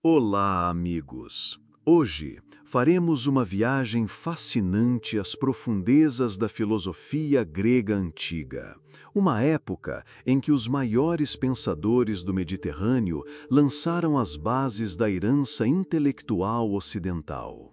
Olá, amigos! Hoje faremos uma viagem fascinante às profundezas da filosofia grega antiga, uma época em que os maiores pensadores do Mediterrâneo lançaram as bases da herança intelectual ocidental.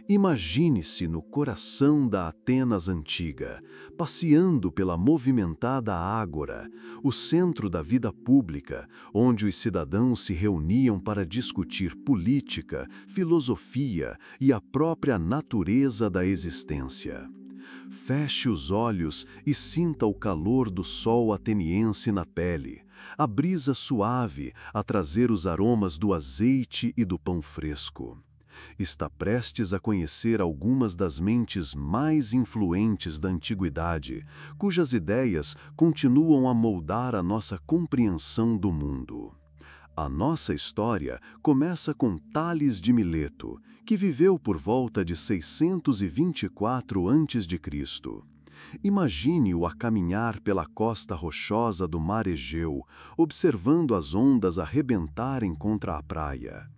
Imagine-se no coração da Atenas antiga, passeando pela movimentada Ágora, o centro da vida pública, onde os cidadãos se reuniam para discutir política, filosofia e a própria natureza da existência. Feche os olhos e sinta o calor do sol ateniense na pele, a brisa suave a trazer os aromas do azeite e do pão fresco. Está prestes a conhecer algumas das mentes mais influentes da antiguidade, cujas ideias continuam a moldar a nossa compreensão do mundo. A nossa história começa com Tales de Mileto, que viveu por volta de 624 a.C. Imagine-o a caminhar pela costa rochosa do Mar Egeu, observando as ondas arrebentarem contra a praia.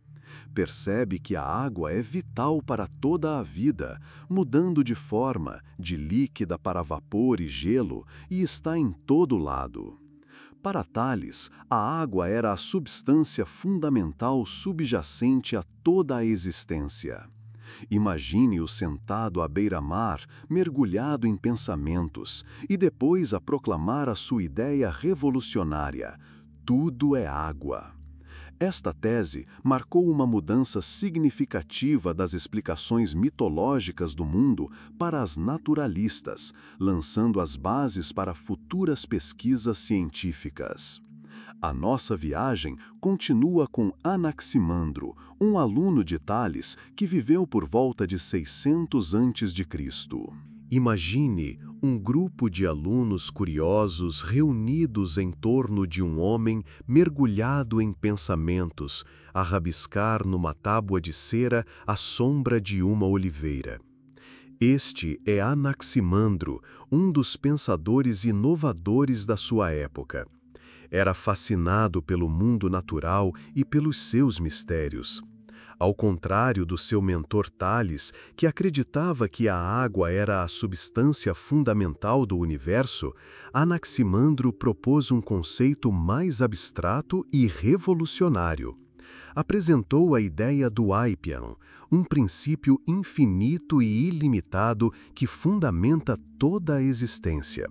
Percebe que a água é vital para toda a vida, mudando de forma, de líquida para vapor e gelo, e está em todo lado. Para Tales, a água era a substância fundamental subjacente a toda a existência. Imagine-o sentado à beira-mar, mergulhado em pensamentos, e depois a proclamar a sua ideia revolucionária: tudo é água. Esta tese marcou uma mudança significativa das explicações mitológicas do mundo para as naturalistas, lançando as bases para futuras pesquisas científicas. A nossa viagem continua com Anaximandro, um aluno de Tales que viveu por volta de 600 a.C. Imagine um grupo de alunos curiosos reunidos em torno de um homem mergulhado em pensamentos, a rabiscar numa tábua de cera a sombra de uma oliveira. Este é Anaximandro, um dos pensadores inovadores da sua época. Era fascinado pelo mundo natural e pelos seus mistérios. Ao contrário do seu mentor Tales, que acreditava que a água era a substância fundamental do universo, Anaximandro propôs um conceito mais abstrato e revolucionário. Apresentou a ideia do aipion, um princípio infinito e ilimitado que fundamenta toda a existência.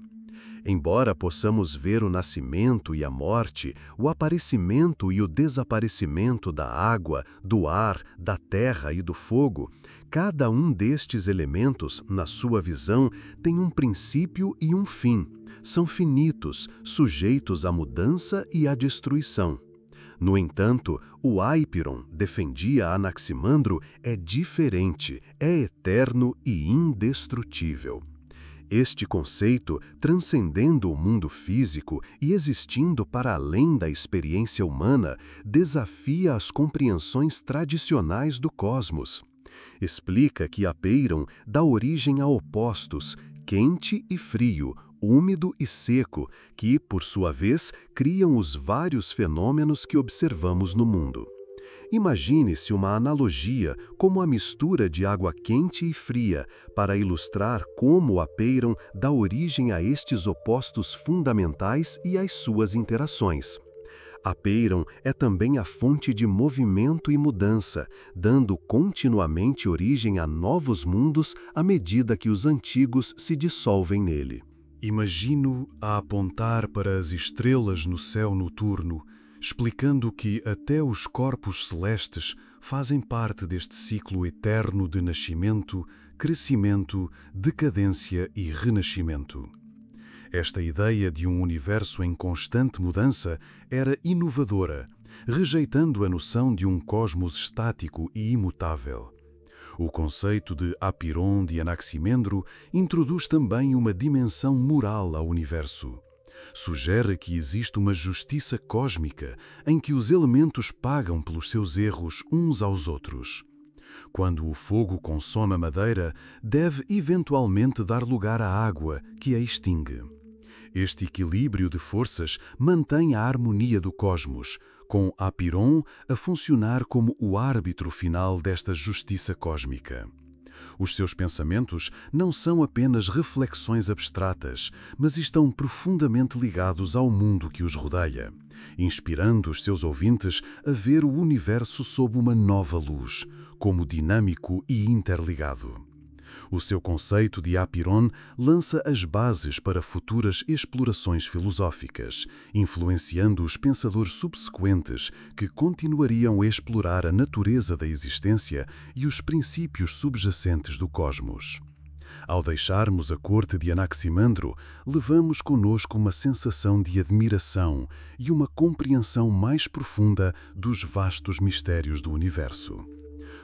Embora possamos ver o nascimento e a morte, o aparecimento e o desaparecimento da água, do ar, da terra e do fogo, cada um destes elementos, na sua visão, tem um princípio e um fim. São finitos, sujeitos à mudança e à destruição. No entanto, o aipiron, defendia Anaximandro, é diferente, é eterno e indestrutível. Este conceito, transcendendo o mundo físico e existindo para além da experiência humana, desafia as compreensões tradicionais do cosmos. Explica que Apeiron dá origem a opostos, quente e frio, úmido e seco, que, por sua vez, criam os vários fenômenos que observamos no mundo. Imagine-se uma analogia como a mistura de água quente e fria para ilustrar como o Apeiron dá origem a estes opostos fundamentais e às suas interações. Apeiron é também a fonte de movimento e mudança, dando continuamente origem a novos mundos à medida que os antigos se dissolvem nele. Imagino a apontar para as estrelas no céu noturno, explicando que até os corpos celestes fazem parte deste ciclo eterno de nascimento, crescimento, decadência e renascimento. Esta ideia de um universo em constante mudança era inovadora, rejeitando a noção de um cosmos estático e imutável. O conceito de Apiron de Anaximandro introduz também uma dimensão moral ao universo. Sugere que existe uma justiça cósmica em que os elementos pagam pelos seus erros uns aos outros. Quando o fogo consome a madeira, deve eventualmente dar lugar à água, que a extingue. Este equilíbrio de forças mantém a harmonia do cosmos, com Apiron a funcionar como o árbitro final desta justiça cósmica. Os seus pensamentos não são apenas reflexões abstratas, mas estão profundamente ligados ao mundo que os rodeia, inspirando os seus ouvintes a ver o universo sob uma nova luz, como dinâmico e interligado. O seu conceito de Apiron lança as bases para futuras explorações filosóficas, influenciando os pensadores subsequentes que continuariam a explorar a natureza da existência e os princípios subjacentes do cosmos. Ao deixarmos a corte de Anaximandro, levamos conosco uma sensação de admiração e uma compreensão mais profunda dos vastos mistérios do universo.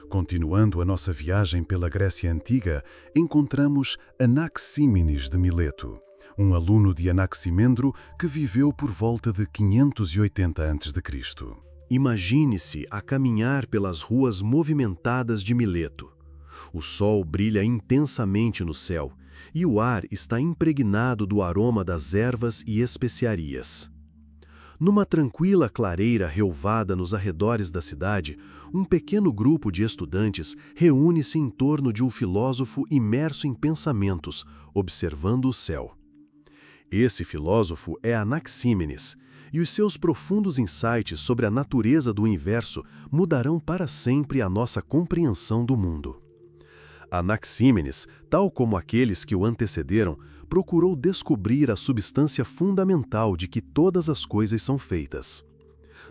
Continuando a nossa viagem pela Grécia Antiga, encontramos Anaxímenes de Mileto, um aluno de Anaximandro que viveu por volta de 580 a.C. Imagine-se a caminhar pelas ruas movimentadas de Mileto. O sol brilha intensamente no céu e o ar está impregnado do aroma das ervas e especiarias. Numa tranquila clareira relvada nos arredores da cidade, um pequeno grupo de estudantes reúne-se em torno de um filósofo imerso em pensamentos, observando o céu. Esse filósofo é Anaxímenes, e os seus profundos insights sobre a natureza do universo mudarão para sempre a nossa compreensão do mundo. Anaxímenes, tal como aqueles que o antecederam, procurou descobrir a substância fundamental de que todas as coisas são feitas.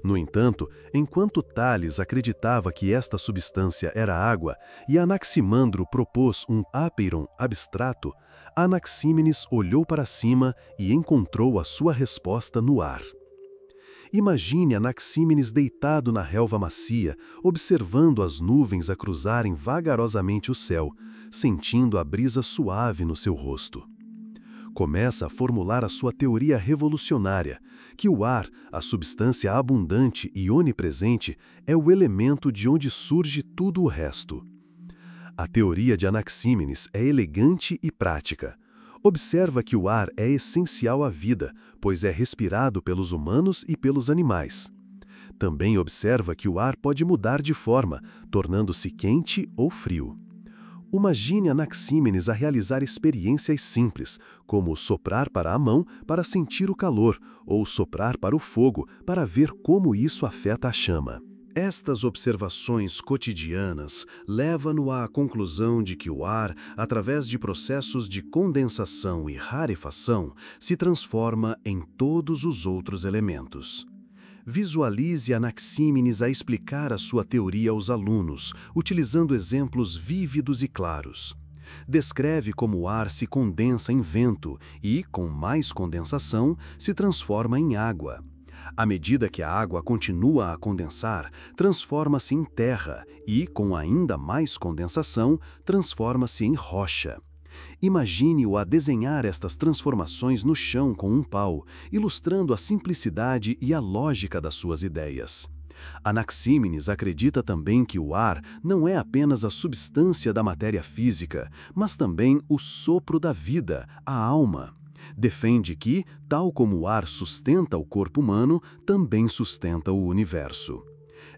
No entanto, enquanto Tales acreditava que esta substância era água e Anaximandro propôs um apeiron abstrato, Anaxímenes olhou para cima e encontrou a sua resposta no ar. Imagine Anaxímenes deitado na relva macia, observando as nuvens a cruzarem vagarosamente o céu, sentindo a brisa suave no seu rosto. Começa a formular a sua teoria revolucionária, que o ar, a substância abundante e onipresente, é o elemento de onde surge tudo o resto. A teoria de Anaxímenes é elegante e prática. Observa que o ar é essencial à vida, pois é respirado pelos humanos e pelos animais. Também observa que o ar pode mudar de forma, tornando-se quente ou frio. Imagine Anaxímenes a realizar experiências simples, como soprar para a mão para sentir o calor, ou soprar para o fogo para ver como isso afeta a chama. Estas observações cotidianas levam-no à conclusão de que o ar, através de processos de condensação e rarefação, se transforma em todos os outros elementos. Visualize Anaxímenes a explicar a sua teoria aos alunos, utilizando exemplos vívidos e claros. Descreve como o ar se condensa em vento e, com mais condensação, se transforma em água. À medida que a água continua a condensar, transforma-se em terra e, com ainda mais condensação, transforma-se em rocha. Imagine-o a desenhar estas transformações no chão com um pau, ilustrando a simplicidade e a lógica das suas ideias. Anaxímenes acredita também que o ar não é apenas a substância da matéria física, mas também o sopro da vida, a alma. Defende que, tal como o ar sustenta o corpo humano, também sustenta o universo.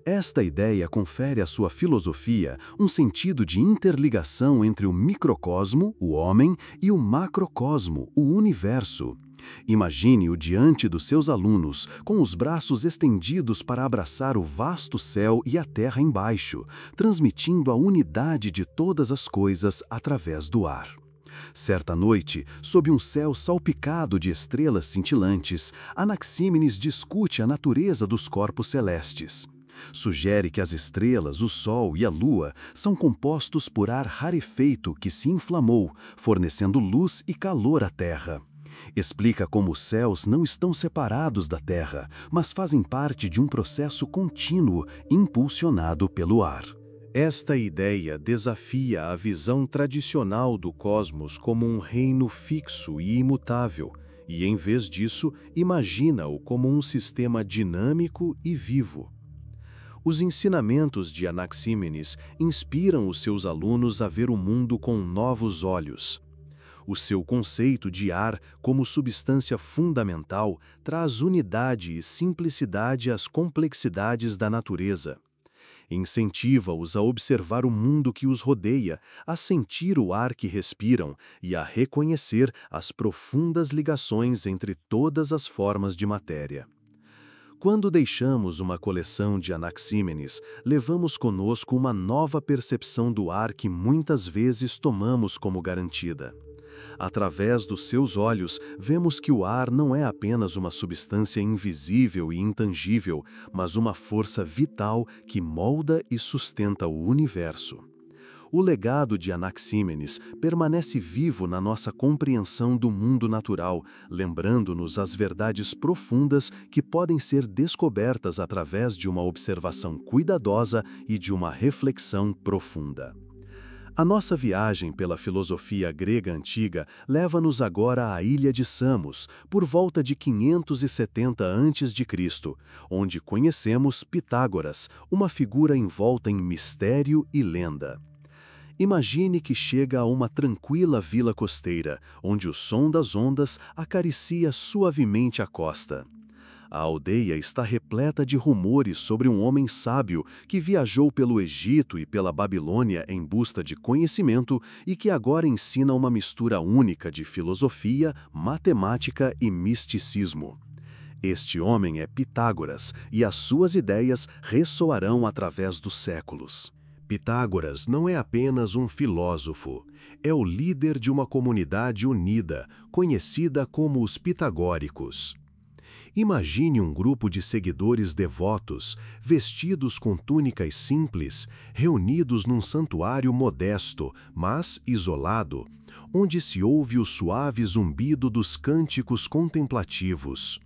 Esta ideia confere à sua filosofia um sentido de interligação entre o microcosmo, o homem, e o macrocosmo, o universo. Imagine-o diante dos seus alunos, com os braços estendidos para abraçar o vasto céu e a terra embaixo, transmitindo a unidade de todas as coisas através do ar. Certa noite, sob um céu salpicado de estrelas cintilantes, Anaxímenes discute a natureza dos corpos celestes. Sugere que as estrelas, o Sol e a Lua são compostos por ar rarefeito que se inflamou, fornecendo luz e calor à Terra. Explica como os céus não estão separados da Terra, mas fazem parte de um processo contínuo impulsionado pelo ar. Esta ideia desafia a visão tradicional do cosmos como um reino fixo e imutável, e, em vez disso, imagina-o como um sistema dinâmico e vivo. Os ensinamentos de Anaxímenes inspiram os seus alunos a ver o mundo com novos olhos. O seu conceito de ar como substância fundamental traz unidade e simplicidade às complexidades da natureza. Incentiva-os a observar o mundo que os rodeia, a sentir o ar que respiram e a reconhecer as profundas ligações entre todas as formas de matéria. Quando deixamos uma coleção de Anaxímenes, levamos conosco uma nova percepção do ar que muitas vezes tomamos como garantida. Através dos seus olhos, vemos que o ar não é apenas uma substância invisível e intangível, mas uma força vital que molda e sustenta o universo. O legado de Anaxímenes permanece vivo na nossa compreensão do mundo natural, lembrando-nos as verdades profundas que podem ser descobertas através de uma observação cuidadosa e de uma reflexão profunda. A nossa viagem pela filosofia grega antiga leva-nos agora à ilha de Samos, por volta de 570 a.C., onde conhecemos Pitágoras, uma figura envolta em mistério e lenda. Imagine que chega a uma tranquila vila costeira, onde o som das ondas acaricia suavemente a costa. A aldeia está repleta de rumores sobre um homem sábio que viajou pelo Egito e pela Babilônia em busca de conhecimento e que agora ensina uma mistura única de filosofia, matemática e misticismo. Este homem é Pitágoras e as suas ideias ressoarão através dos séculos. Pitágoras não é apenas um filósofo, é o líder de uma comunidade unida, conhecida como os pitagóricos. Imagine um grupo de seguidores devotos, vestidos com túnicas simples, reunidos num santuário modesto, mas isolado, onde se ouve o suave zumbido dos cânticos contemplativos.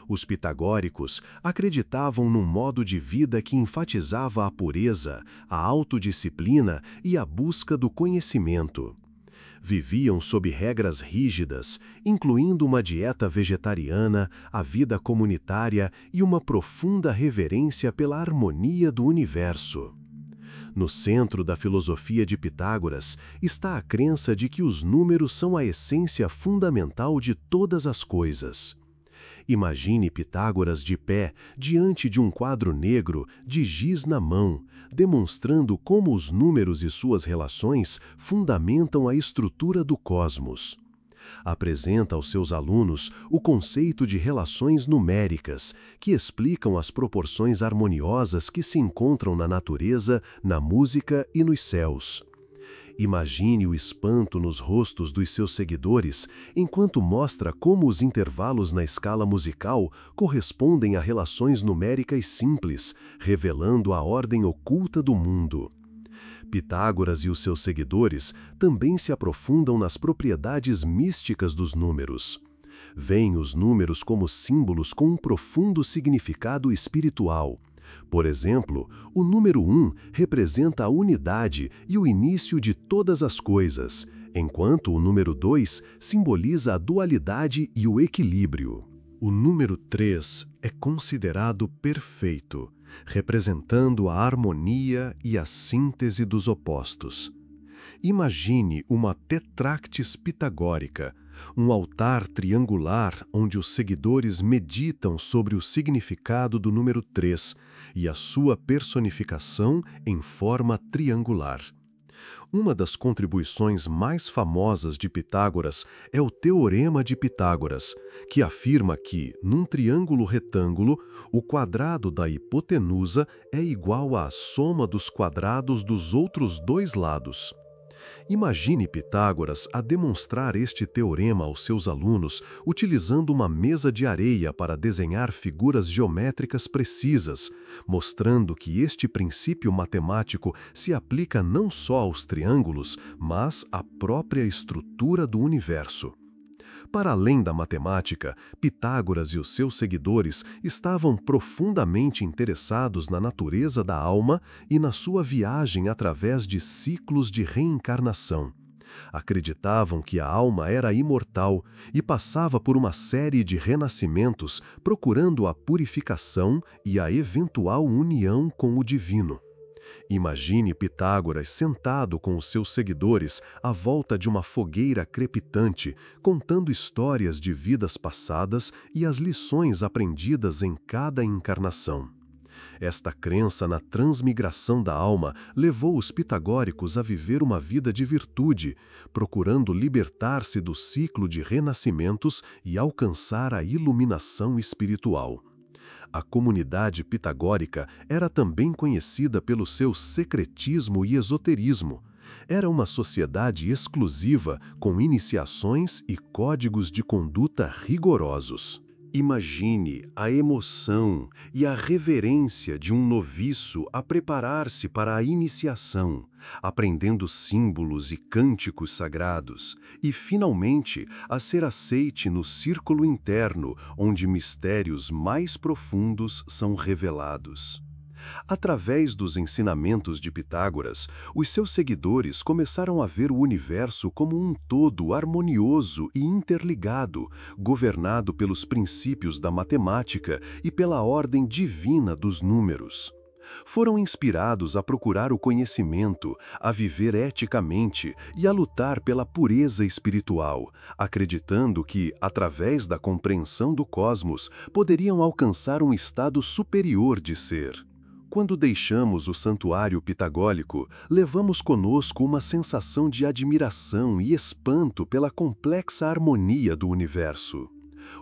Os pitagóricos acreditavam num modo de vida que enfatizava a pureza, a autodisciplina e a busca do conhecimento. Viviam sob regras rígidas, incluindo uma dieta vegetariana, a vida comunitária e uma profunda reverência pela harmonia do universo. No centro da filosofia de Pitágoras está a crença de que os números são a essência fundamental de todas as coisas. Imagine Pitágoras de pé, diante de um quadro negro, de giz na mão, demonstrando como os números e suas relações fundamentam a estrutura do cosmos. Apresenta aos seus alunos o conceito de relações numéricas, que explicam as proporções harmoniosas que se encontram na natureza, na música e nos céus. Imagine o espanto nos rostos dos seus seguidores enquanto mostra como os intervalos na escala musical correspondem a relações numéricas simples, revelando a ordem oculta do mundo. Pitágoras e os seus seguidores também se aprofundam nas propriedades místicas dos números. Veem os números como símbolos com um profundo significado espiritual. Por exemplo, o número 1 representa a unidade e o início de todas as coisas, enquanto o número 2 simboliza a dualidade e o equilíbrio. O número 3 é considerado perfeito, representando a harmonia e a síntese dos opostos. Imagine uma tetráctis pitagórica, um altar triangular onde os seguidores meditam sobre o significado do número 3 e a sua personificação em forma triangular. Uma das contribuições mais famosas de Pitágoras é o Teorema de Pitágoras, que afirma que, num triângulo retângulo, o quadrado da hipotenusa é igual à soma dos quadrados dos outros dois lados. Imagine Pitágoras a demonstrar este teorema aos seus alunos utilizando uma mesa de areia para desenhar figuras geométricas precisas, mostrando que este princípio matemático se aplica não só aos triângulos, mas à própria estrutura do universo. Para além da matemática, Pitágoras e os seus seguidores estavam profundamente interessados na natureza da alma e na sua viagem através de ciclos de reencarnação. Acreditavam que a alma era imortal e passava por uma série de renascimentos procurando a purificação e a eventual união com o divino. Imagine Pitágoras sentado com os seus seguidores à volta de uma fogueira crepitante, contando histórias de vidas passadas e as lições aprendidas em cada encarnação. Esta crença na transmigração da alma levou os pitagóricos a viver uma vida de virtude, procurando libertar-se do ciclo de renascimentos e alcançar a iluminação espiritual. A comunidade pitagórica era também conhecida pelo seu secretismo e esoterismo. Era uma sociedade exclusiva, com iniciações e códigos de conduta rigorosos. Imagine a emoção e a reverência de um noviço a preparar-se para a iniciação, aprendendo símbolos e cânticos sagrados, e finalmente a ser aceite no círculo interno, onde mistérios mais profundos são revelados. Através dos ensinamentos de Pitágoras, os seus seguidores começaram a ver o universo como um todo harmonioso e interligado, governado pelos princípios da matemática e pela ordem divina dos números. Foram inspirados a procurar o conhecimento, a viver eticamente e a lutar pela pureza espiritual, acreditando que, através da compreensão do cosmos, poderiam alcançar um estado superior de ser. Quando deixamos o santuário pitagórico, levamos conosco uma sensação de admiração e espanto pela complexa harmonia do universo.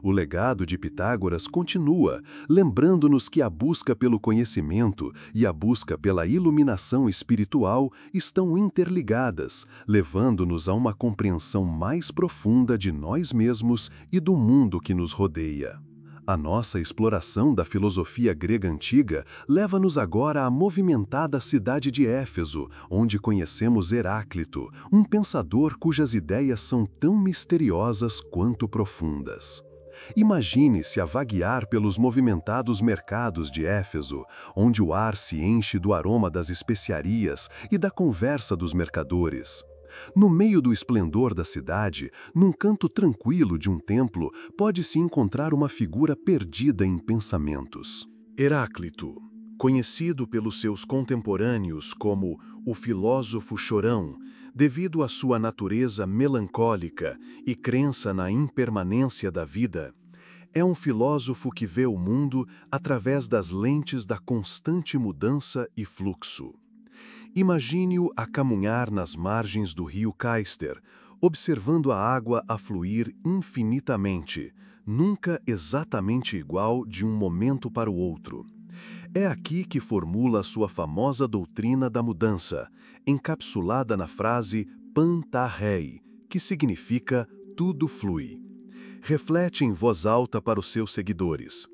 O legado de Pitágoras continua, lembrando-nos que a busca pelo conhecimento e a busca pela iluminação espiritual estão interligadas, levando-nos a uma compreensão mais profunda de nós mesmos e do mundo que nos rodeia. A nossa exploração da filosofia grega antiga leva-nos agora à movimentada cidade de Éfeso, onde conhecemos Heráclito, um pensador cujas ideias são tão misteriosas quanto profundas. Imagine-se a vaguear pelos movimentados mercados de Éfeso, onde o ar se enche do aroma das especiarias e da conversa dos mercadores. No meio do esplendor da cidade, num canto tranquilo de um templo, pode-se encontrar uma figura perdida em pensamentos. Heráclito, conhecido pelos seus contemporâneos como o filósofo chorão, devido à sua natureza melancólica e crença na impermanência da vida, é um filósofo que vê o mundo através das lentes da constante mudança e fluxo. Imagine-o a caminhar nas margens do rio Caister, observando a água a fluir infinitamente, nunca exatamente igual de um momento para o outro. É aqui que formula sua famosa doutrina da mudança, encapsulada na frase Panta rei, que significa tudo flui. Reflete em voz alta para os seus seguidores.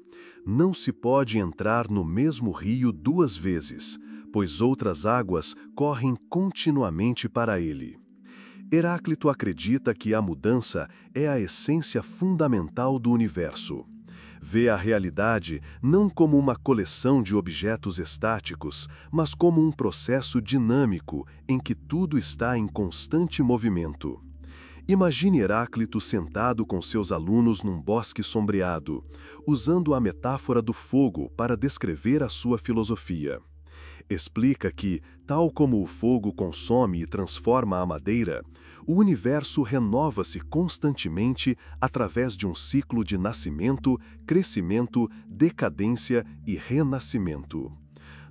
Não se pode entrar no mesmo rio duas vezes, pois outras águas correm continuamente para ele. Heráclito acredita que a mudança é a essência fundamental do universo. Vê a realidade não como uma coleção de objetos estáticos, mas como um processo dinâmico em que tudo está em constante movimento. Imagine Heráclito sentado com seus alunos num bosque sombreado, usando a metáfora do fogo para descrever a sua filosofia. Explica que, tal como o fogo consome e transforma a madeira, o universo renova-se constantemente através de um ciclo de nascimento, crescimento, decadência e renascimento.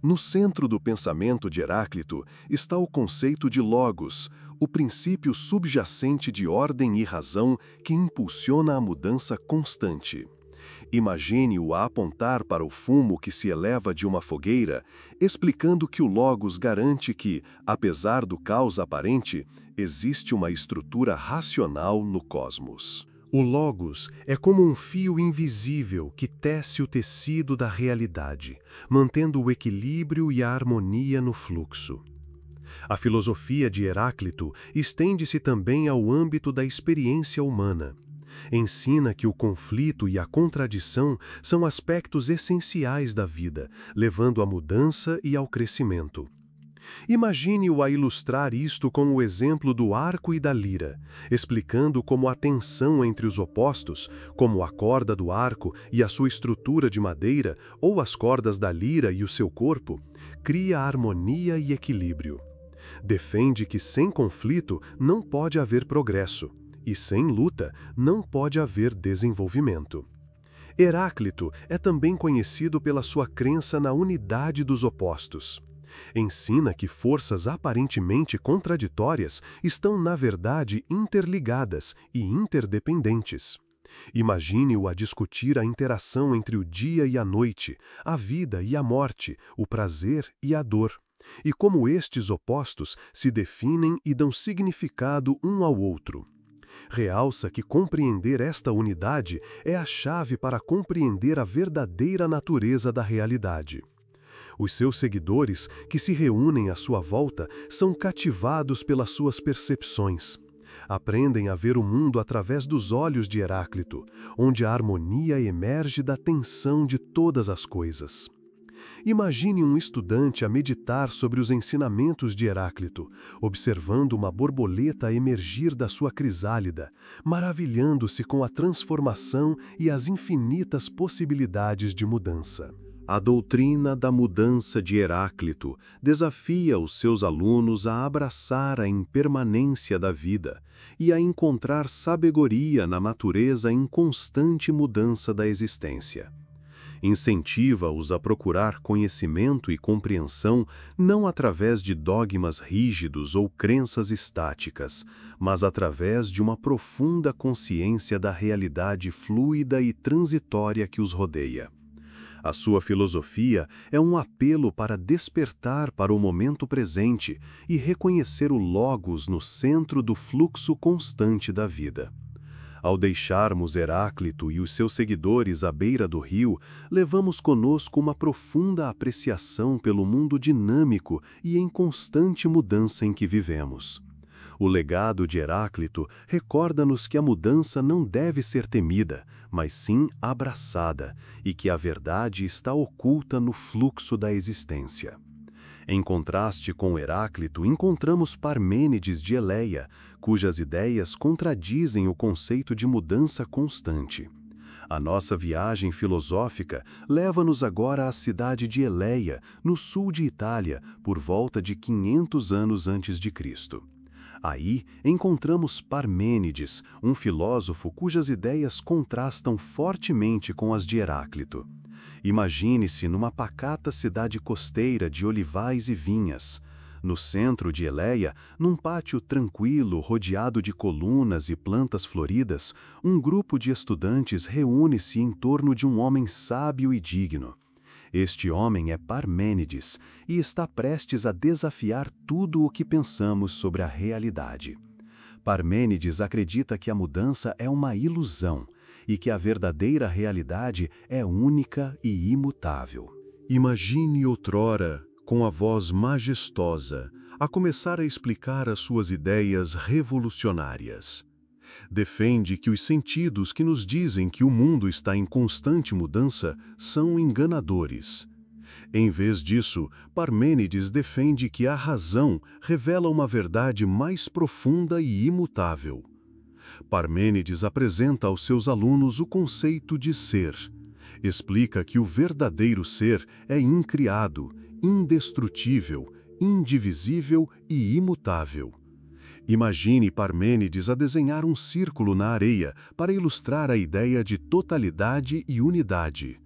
No centro do pensamento de Heráclito está o conceito de logos, o princípio subjacente de ordem e razão que impulsiona a mudança constante. Imagine-o a apontar para o fumo que se eleva de uma fogueira, explicando que o Logos garante que, apesar do caos aparente, existe uma estrutura racional no cosmos. O Logos é como um fio invisível que tece o tecido da realidade, mantendo o equilíbrio e a harmonia no fluxo. A filosofia de Heráclito estende-se também ao âmbito da experiência humana. Ensina que o conflito e a contradição são aspectos essenciais da vida, levando à mudança e ao crescimento. Imagine-o a ilustrar isto com o exemplo do arco e da lira, explicando como a tensão entre os opostos, como a corda do arco e a sua estrutura de madeira, ou as cordas da lira e o seu corpo, cria harmonia e equilíbrio. Defende que sem conflito não pode haver progresso, e sem luta não pode haver desenvolvimento. Heráclito é também conhecido pela sua crença na unidade dos opostos. Ensina que forças aparentemente contraditórias estão, na verdade, interligadas e interdependentes. Imagine-o a discutir a interação entre o dia e a noite, a vida e a morte, o prazer e a dor, e como estes opostos se definem e dão significado um ao outro. Realça que compreender esta unidade é a chave para compreender a verdadeira natureza da realidade. Os seus seguidores, que se reúnem à sua volta, são cativados pelas suas percepções. Aprendem a ver o mundo através dos olhos de Heráclito, onde a harmonia emerge da tensão de todas as coisas. Imagine um estudante a meditar sobre os ensinamentos de Heráclito, observando uma borboleta emergir da sua crisálida, maravilhando-se com a transformação e as infinitas possibilidades de mudança. A doutrina da mudança de Heráclito desafia os seus alunos a abraçar a impermanência da vida e a encontrar sabedoria na natureza em constante mudança da existência. Incentiva-os a procurar conhecimento e compreensão não através de dogmas rígidos ou crenças estáticas, mas através de uma profunda consciência da realidade fluida e transitória que os rodeia. A sua filosofia é um apelo para despertar para o momento presente e reconhecer o Logos no centro do fluxo constante da vida. Ao deixarmos Heráclito e os seus seguidores à beira do rio, levamos conosco uma profunda apreciação pelo mundo dinâmico e em constante mudança em que vivemos. O legado de Heráclito recorda-nos que a mudança não deve ser temida, mas sim abraçada, e que a verdade está oculta no fluxo da existência. Em contraste com Heráclito, encontramos Parmênides de Eleia, cujas ideias contradizem o conceito de mudança constante. A nossa viagem filosófica leva-nos agora à cidade de Eleia, no sul de Itália, por volta de 500 anos antes de Cristo. Aí encontramos Parmênides, um filósofo cujas ideias contrastam fortemente com as de Heráclito. Imagine-se numa pacata cidade costeira de olivais e vinhas. No centro de Eleia, num pátio tranquilo rodeado de colunas e plantas floridas, um grupo de estudantes reúne-se em torno de um homem sábio e digno. Este homem é Parmênides e está prestes a desafiar tudo o que pensamos sobre a realidade. Parmênides acredita que a mudança é uma ilusão e que a verdadeira realidade é única e imutável. Imagine outrora, com a voz majestosa, a começar a explicar as suas ideias revolucionárias. Defende que os sentidos que nos dizem que o mundo está em constante mudança são enganadores. Em vez disso, Parmênides defende que a razão revela uma verdade mais profunda e imutável. Parmênides apresenta aos seus alunos o conceito de ser. Explica que o verdadeiro ser é incriado, indestrutível, indivisível e imutável. Imagine Parmênides a desenhar um círculo na areia para ilustrar a ideia de totalidade e unidade.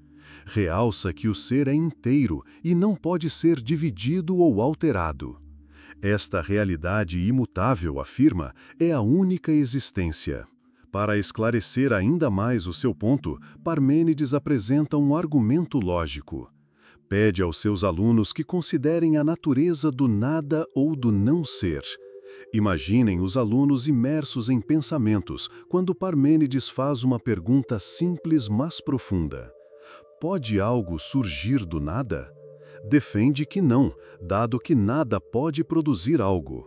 Realça que o ser é inteiro e não pode ser dividido ou alterado. Esta realidade imutável, afirma, é a única existência. Para esclarecer ainda mais o seu ponto, Parmênides apresenta um argumento lógico. Pede aos seus alunos que considerem a natureza do nada ou do não ser. Imaginem os alunos imersos em pensamentos quando Parmênides faz uma pergunta simples mas profunda. Pode algo surgir do nada? Defende que não, dado que nada pode produzir algo.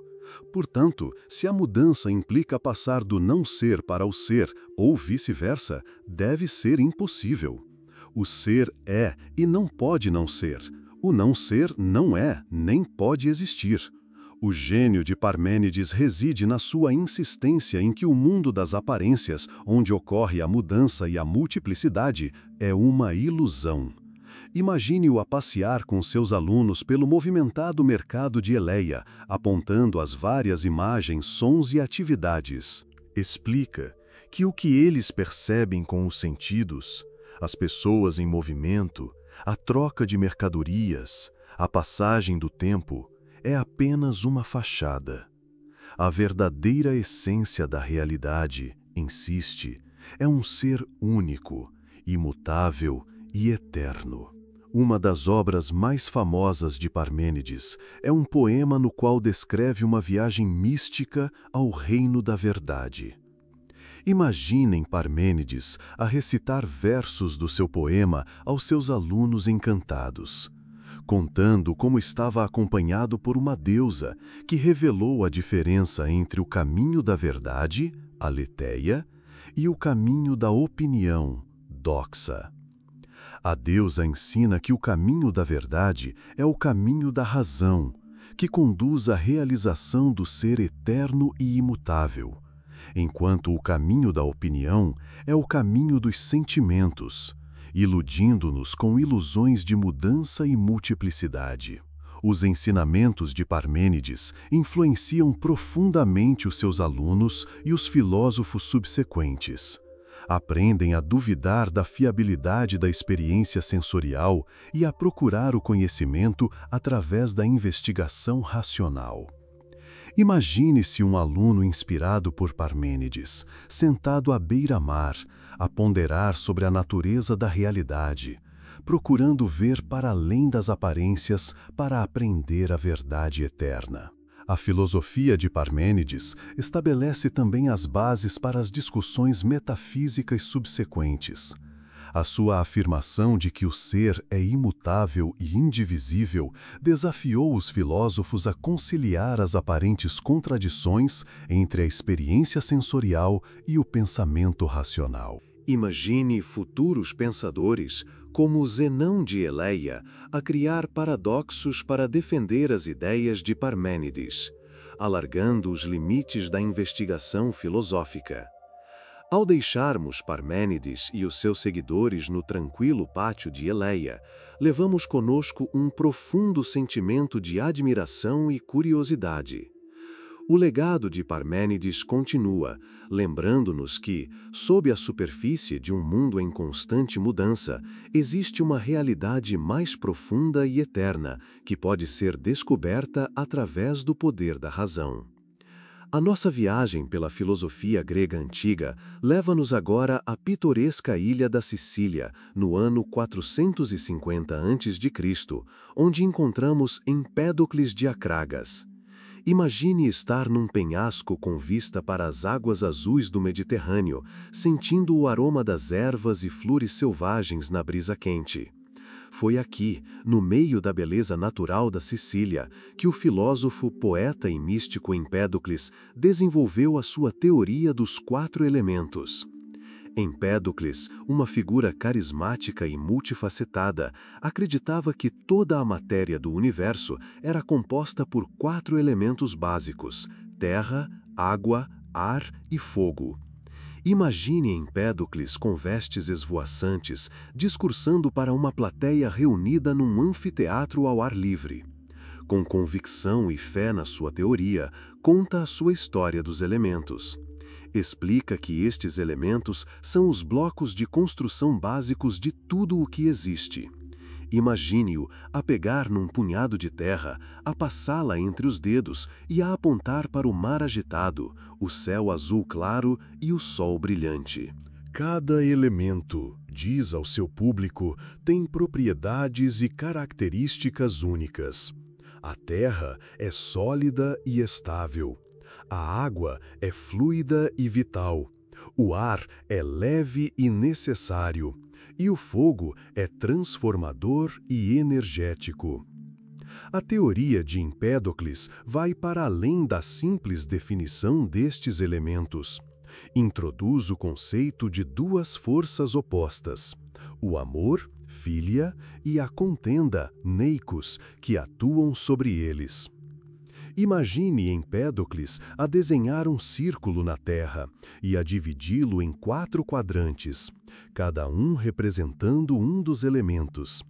Portanto, se a mudança implica passar do não ser para o ser, ou vice-versa, deve ser impossível. O ser é e não pode não ser. O não ser não é, nem pode existir. O gênio de Parmênides reside na sua insistência em que o mundo das aparências, onde ocorre a mudança e a multiplicidade, é uma ilusão. Imagine-o a passear com seus alunos pelo movimentado mercado de Eleia, apontando as várias imagens, sons e atividades. Explica que o que eles percebem com os sentidos, as pessoas em movimento, a troca de mercadorias, a passagem do tempo, é apenas uma fachada. A verdadeira essência da realidade, insiste, é um ser único, imutável e eterno. Uma das obras mais famosas de Parmênides é um poema no qual descreve uma viagem mística ao reino da verdade. Imaginem Parmênides a recitar versos do seu poema aos seus alunos encantados, contando como estava acompanhado por uma deusa que revelou a diferença entre o caminho da verdade, aletheia, e o caminho da opinião, doxa. A deusa ensina que o caminho da verdade é o caminho da razão, que conduz à realização do ser eterno e imutável, enquanto o caminho da opinião é o caminho dos sentimentos, iludindo-nos com ilusões de mudança e multiplicidade. Os ensinamentos de Parmênides influenciam profundamente os seus alunos e os filósofos subsequentes. Aprendem a duvidar da fiabilidade da experiência sensorial e a procurar o conhecimento através da investigação racional. Imagine-se um aluno inspirado por Parmênides, sentado à beira-mar, a ponderar sobre a natureza da realidade, procurando ver para além das aparências para aprender a verdade eterna. A filosofia de Parmênides estabelece também as bases para as discussões metafísicas subsequentes. A sua afirmação de que o ser é imutável e indivisível desafiou os filósofos a conciliar as aparentes contradições entre a experiência sensorial e o pensamento racional. Imagine futuros pensadores, como Zenão de Eleia, a criar paradoxos para defender as ideias de Parmênides, alargando os limites da investigação filosófica. Ao deixarmos Parmênides e os seus seguidores no tranquilo pátio de Eleia, levamos conosco um profundo sentimento de admiração e curiosidade. O legado de Parmênides continua, lembrando-nos que, sob a superfície de um mundo em constante mudança, existe uma realidade mais profunda e eterna que pode ser descoberta através do poder da razão. A nossa viagem pela filosofia grega antiga leva-nos agora à pitoresca ilha da Sicília, no ano 450 a.C., onde encontramos Empédocles de Acragas. Imagine estar num penhasco com vista para as águas azuis do Mediterrâneo, sentindo o aroma das ervas e flores selvagens na brisa quente. Foi aqui, no meio da beleza natural da Sicília, que o filósofo, poeta e místico Empédocles desenvolveu a sua teoria dos 4 elementos. Empédocles, uma figura carismática e multifacetada, acreditava que toda a matéria do universo era composta por 4 elementos básicos: terra, água, ar e fogo. Imagine Empédocles com vestes esvoaçantes, discursando para uma plateia reunida num anfiteatro ao ar livre. Com convicção e fé na sua teoria, conta a sua história dos elementos. Explica que estes elementos são os blocos de construção básicos de tudo o que existe. Imagine-o a pegar num punhado de terra, a passá-la entre os dedos e a apontar para o mar agitado, o céu azul claro e o sol brilhante. Cada elemento, diz ao seu público, tem propriedades e características únicas. A terra é sólida e estável. A água é fluida e vital. O ar é leve e necessário. E o fogo é transformador e energético. A teoria de Empédocles vai para além da simples definição destes elementos. Introduz o conceito de 2 forças opostas: o amor, Filia, e a contenda, Neicos, que atuam sobre eles. Imagine Empédocles a desenhar um círculo na Terra e a dividi-lo em 4 quadrantes, cada um representando um dos elementos.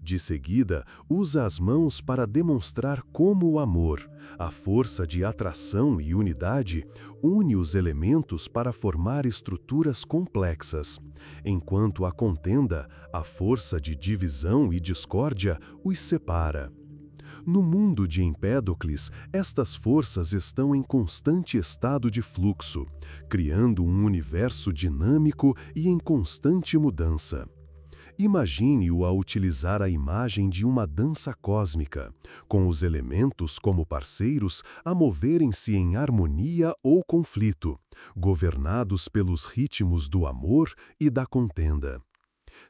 De seguida, usa as mãos para demonstrar como o amor, a força de atração e unidade, une os elementos para formar estruturas complexas, enquanto a contenda, a força de divisão e discórdia, os separa. No mundo de Empédocles, estas forças estão em constante estado de fluxo, criando um universo dinâmico e em constante mudança. Imagine-o a utilizar a imagem de uma dança cósmica, com os elementos como parceiros a moverem-se em harmonia ou conflito, governados pelos ritmos do amor e da contenda.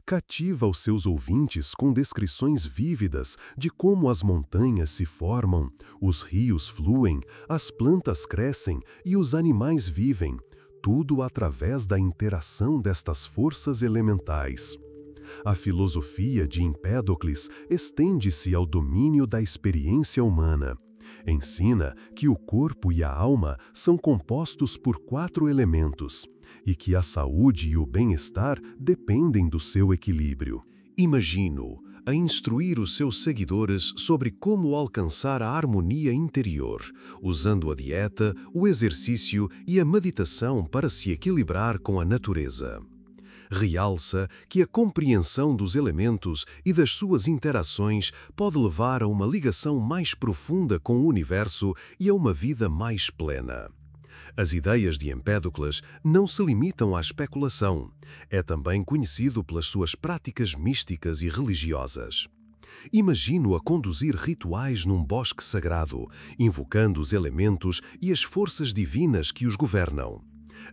Cativa os seus ouvintes com descrições vívidas de como as montanhas se formam, os rios fluem, as plantas crescem e os animais vivem, tudo através da interação destas forças elementais. A filosofia de Empédocles estende-se ao domínio da experiência humana. Ensina que o corpo e a alma são compostos por 4 elementos, e que a saúde e o bem-estar dependem do seu equilíbrio. Imagino a instruir os seus seguidores sobre como alcançar a harmonia interior, usando a dieta, o exercício e a meditação para se equilibrar com a natureza. Realça que a compreensão dos elementos e das suas interações pode levar a uma ligação mais profunda com o universo e a uma vida mais plena. As ideias de Empédocles não se limitam à especulação. É também conhecido pelas suas práticas místicas e religiosas. Imagino-a conduzir rituais num bosque sagrado, invocando os elementos e as forças divinas que os governam.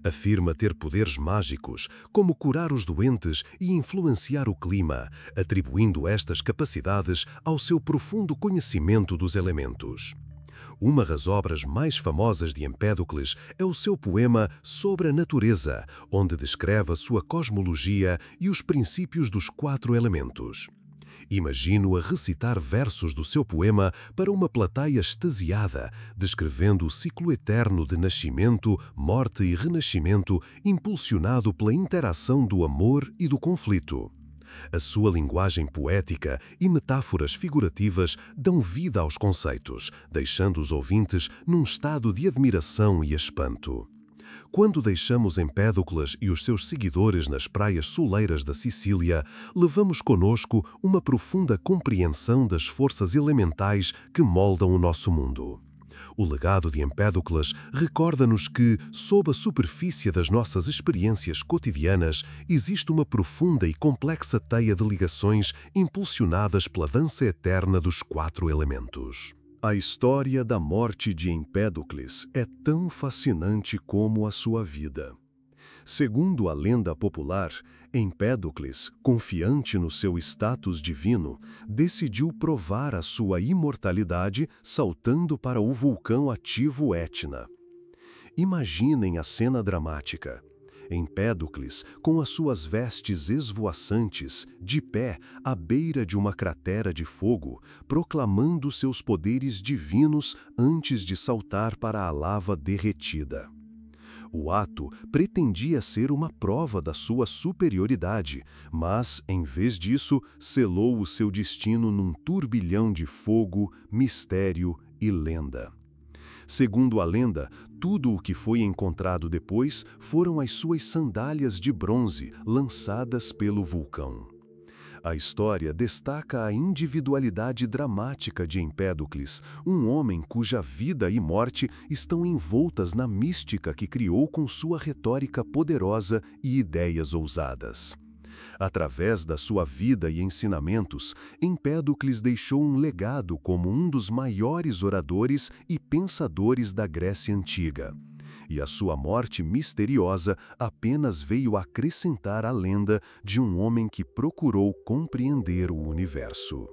Afirma ter poderes mágicos, como curar os doentes e influenciar o clima, atribuindo estas capacidades ao seu profundo conhecimento dos elementos. Uma das obras mais famosas de Empédocles é o seu poema Sobre a Natureza, onde descreve a sua cosmologia e os princípios dos 4 elementos. Imagino-a recitar versos do seu poema para uma plateia extasiada, descrevendo o ciclo eterno de nascimento, morte e renascimento, impulsionado pela interação do amor e do conflito. A sua linguagem poética e metáforas figurativas dão vida aos conceitos, deixando os ouvintes num estado de admiração e espanto. Quando deixamos Empédocles e os seus seguidores nas praias soleiras da Sicília, levamos conosco uma profunda compreensão das forças elementais que moldam o nosso mundo. O legado de Empédocles recorda-nos que, sob a superfície das nossas experiências cotidianas, existe uma profunda e complexa teia de ligações impulsionadas pela dança eterna dos 4 elementos. A história da morte de Empédocles é tão fascinante como a sua vida. Segundo a lenda popular, Empédocles, confiante no seu status divino, decidiu provar a sua imortalidade saltando para o vulcão ativo Etna. Imaginem a cena dramática. Empédocles, com as suas vestes esvoaçantes, de pé à beira de uma cratera de fogo, proclamando seus poderes divinos antes de saltar para a lava derretida. O ato pretendia ser uma prova da sua superioridade, mas, em vez disso, selou o seu destino num turbilhão de fogo, mistério e lenda. Segundo a lenda, tudo o que foi encontrado depois foram as suas sandálias de bronze lançadas pelo vulcão. A história destaca a individualidade dramática de Empédocles, um homem cuja vida e morte estão envoltas na mística que criou com sua retórica poderosa e ideias ousadas. Através da sua vida e ensinamentos, Empédocles deixou um legado como um dos maiores oradores e pensadores da Grécia Antiga. E a sua morte misteriosa apenas veio acrescentar a lenda de um homem que procurou compreender o universo.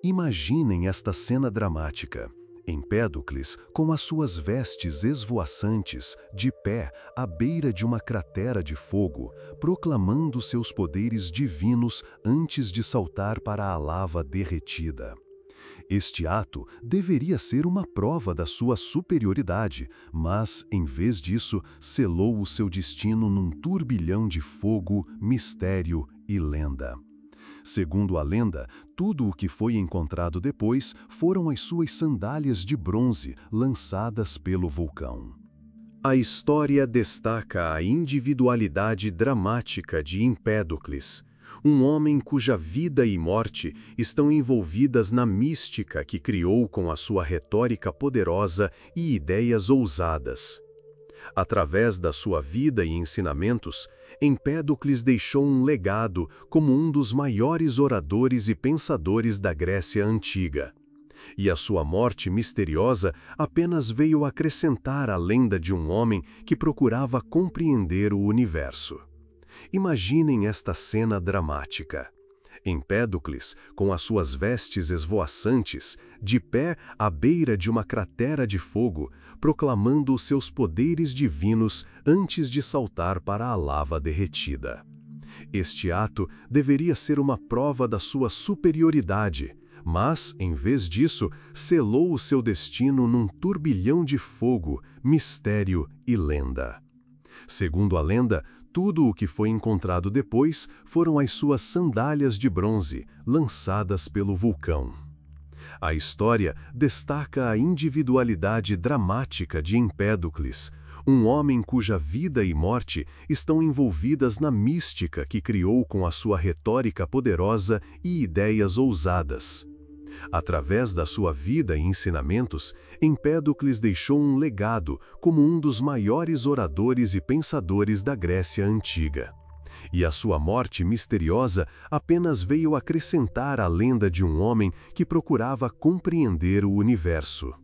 Imaginem esta cena dramática. Empédocles, com as suas vestes esvoaçantes, de pé à beira de uma cratera de fogo, proclamando seus poderes divinos antes de saltar para a lava derretida. Este ato deveria ser uma prova da sua superioridade, mas, em vez disso, selou o seu destino num turbilhão de fogo, mistério e lenda. Segundo a lenda, tudo o que foi encontrado depois foram as suas sandálias de bronze lançadas pelo vulcão. A história destaca a individualidade dramática de Empédocles, um homem cuja vida e morte estão envolvidas na mística que criou com a sua retórica poderosa e ideias ousadas. Através da sua vida e ensinamentos, Empédocles deixou um legado como um dos maiores oradores e pensadores da Grécia Antiga. E a sua morte misteriosa apenas veio acrescentar a lenda de um homem que procurava compreender o universo. Imaginem esta cena dramática. Empédocles, com as suas vestes esvoaçantes, de pé à beira de uma cratera de fogo, proclamando os seus poderes divinos antes de saltar para a lava derretida. Este ato deveria ser uma prova da sua superioridade, mas, em vez disso, selou o seu destino num turbilhão de fogo, mistério e lenda. Segundo a lenda, tudo o que foi encontrado depois foram as suas sandálias de bronze, lançadas pelo vulcão. A história destaca a individualidade dramática de Empédocles, um homem cuja vida e morte estão envolvidas na mística que criou com a sua retórica poderosa e ideias ousadas. Através da sua vida e ensinamentos, Empédocles deixou um legado como um dos maiores oradores e pensadores da Grécia Antiga. E a sua morte misteriosa apenas veio acrescentar a lenda de um homem que procurava compreender o universo.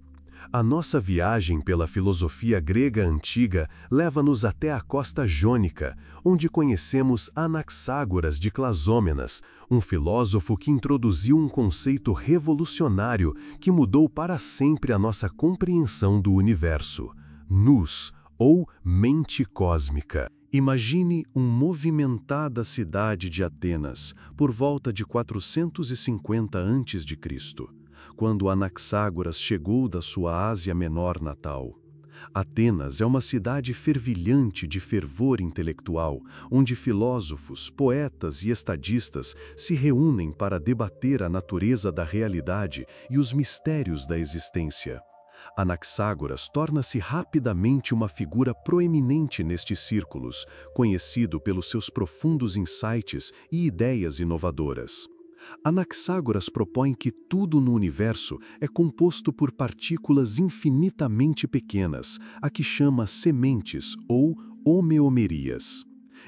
A nossa viagem pela filosofia grega antiga leva-nos até a costa jônica, onde conhecemos Anaxágoras de Clasômenas, um filósofo que introduziu um conceito revolucionário que mudou para sempre a nossa compreensão do universo: nous, ou mente cósmica. Imagine uma movimentada cidade de Atenas, por volta de 450 a.C., quando Anaxágoras chegou da sua Ásia Menor natal. Atenas é uma cidade fervilhante de fervor intelectual, onde filósofos, poetas e estadistas se reúnem para debater a natureza da realidade e os mistérios da existência. Anaxágoras torna-se rapidamente uma figura proeminente nestes círculos, conhecido pelos seus profundos insights e ideias inovadoras. Anaxágoras propõe que tudo no universo é composto por partículas infinitamente pequenas, a que chama sementes ou homeomerias.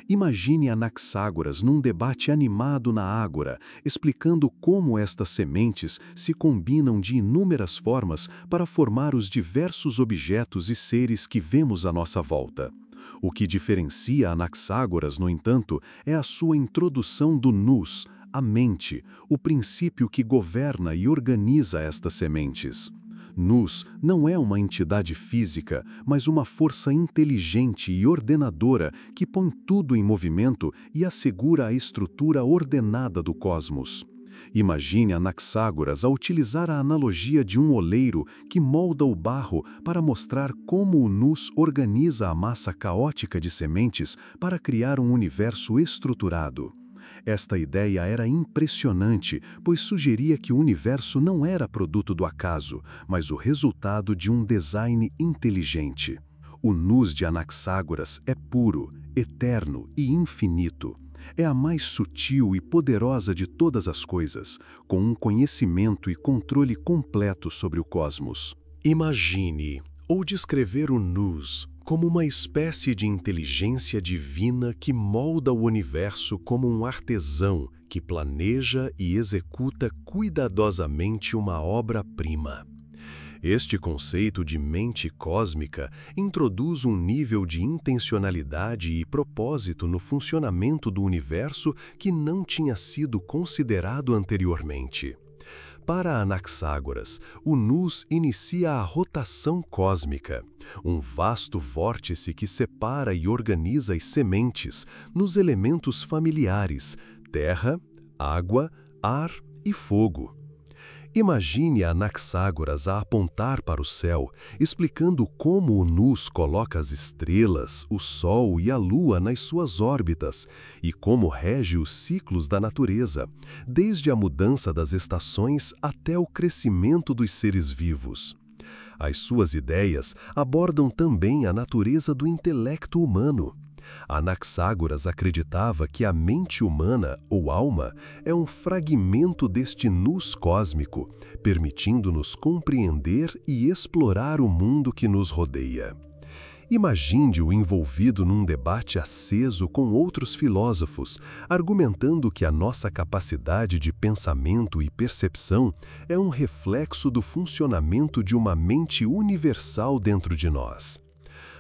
Imagine Anaxágoras num debate animado na Ágora, explicando como estas sementes se combinam de inúmeras formas para formar os diversos objetos e seres que vemos à nossa volta. O que diferencia Anaxágoras, no entanto, é a sua introdução do nous, a mente, o princípio que governa e organiza estas sementes. Nous não é uma entidade física, mas uma força inteligente e ordenadora que põe tudo em movimento e assegura a estrutura ordenada do cosmos. Imagine Anaxágoras a utilizar a analogia de um oleiro que molda o barro para mostrar como o nous organiza a massa caótica de sementes para criar um universo estruturado. Esta ideia era impressionante, pois sugeria que o universo não era produto do acaso, mas o resultado de um design inteligente. O nous de Anaxágoras é puro, eterno e infinito. É a mais sutil e poderosa de todas as coisas, com um conhecimento e controle completo sobre o cosmos. Imagine, ou descrever o nous como uma espécie de inteligência divina que molda o universo como um artesão que planeja e executa cuidadosamente uma obra-prima. Este conceito de mente cósmica introduz um nível de intencionalidade e propósito no funcionamento do universo que não tinha sido considerado anteriormente. Para Anaxágoras, o Nous inicia a rotação cósmica, um vasto vórtice que separa e organiza as sementes nos elementos familiares, terra, água, ar e fogo. Imagine Anaxágoras a apontar para o céu, explicando como o Nous coloca as estrelas, o Sol e a Lua nas suas órbitas, e como rege os ciclos da natureza, desde a mudança das estações até o crescimento dos seres vivos. As suas ideias abordam também a natureza do intelecto humano. Anaxágoras acreditava que a mente humana, ou alma, é um fragmento deste Nous cósmico, permitindo-nos compreender e explorar o mundo que nos rodeia. Imagine-o envolvido num debate aceso com outros filósofos, argumentando que a nossa capacidade de pensamento e percepção é um reflexo do funcionamento de uma mente universal dentro de nós.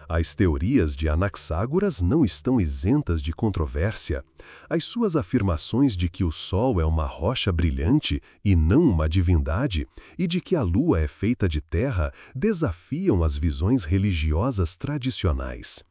As teorias de Anaxágoras não estão isentas de controvérsia. As suas afirmações de que o Sol é uma rocha brilhante e não uma divindade, e de que a Lua é feita de terra, desafiam as visões religiosas tradicionais.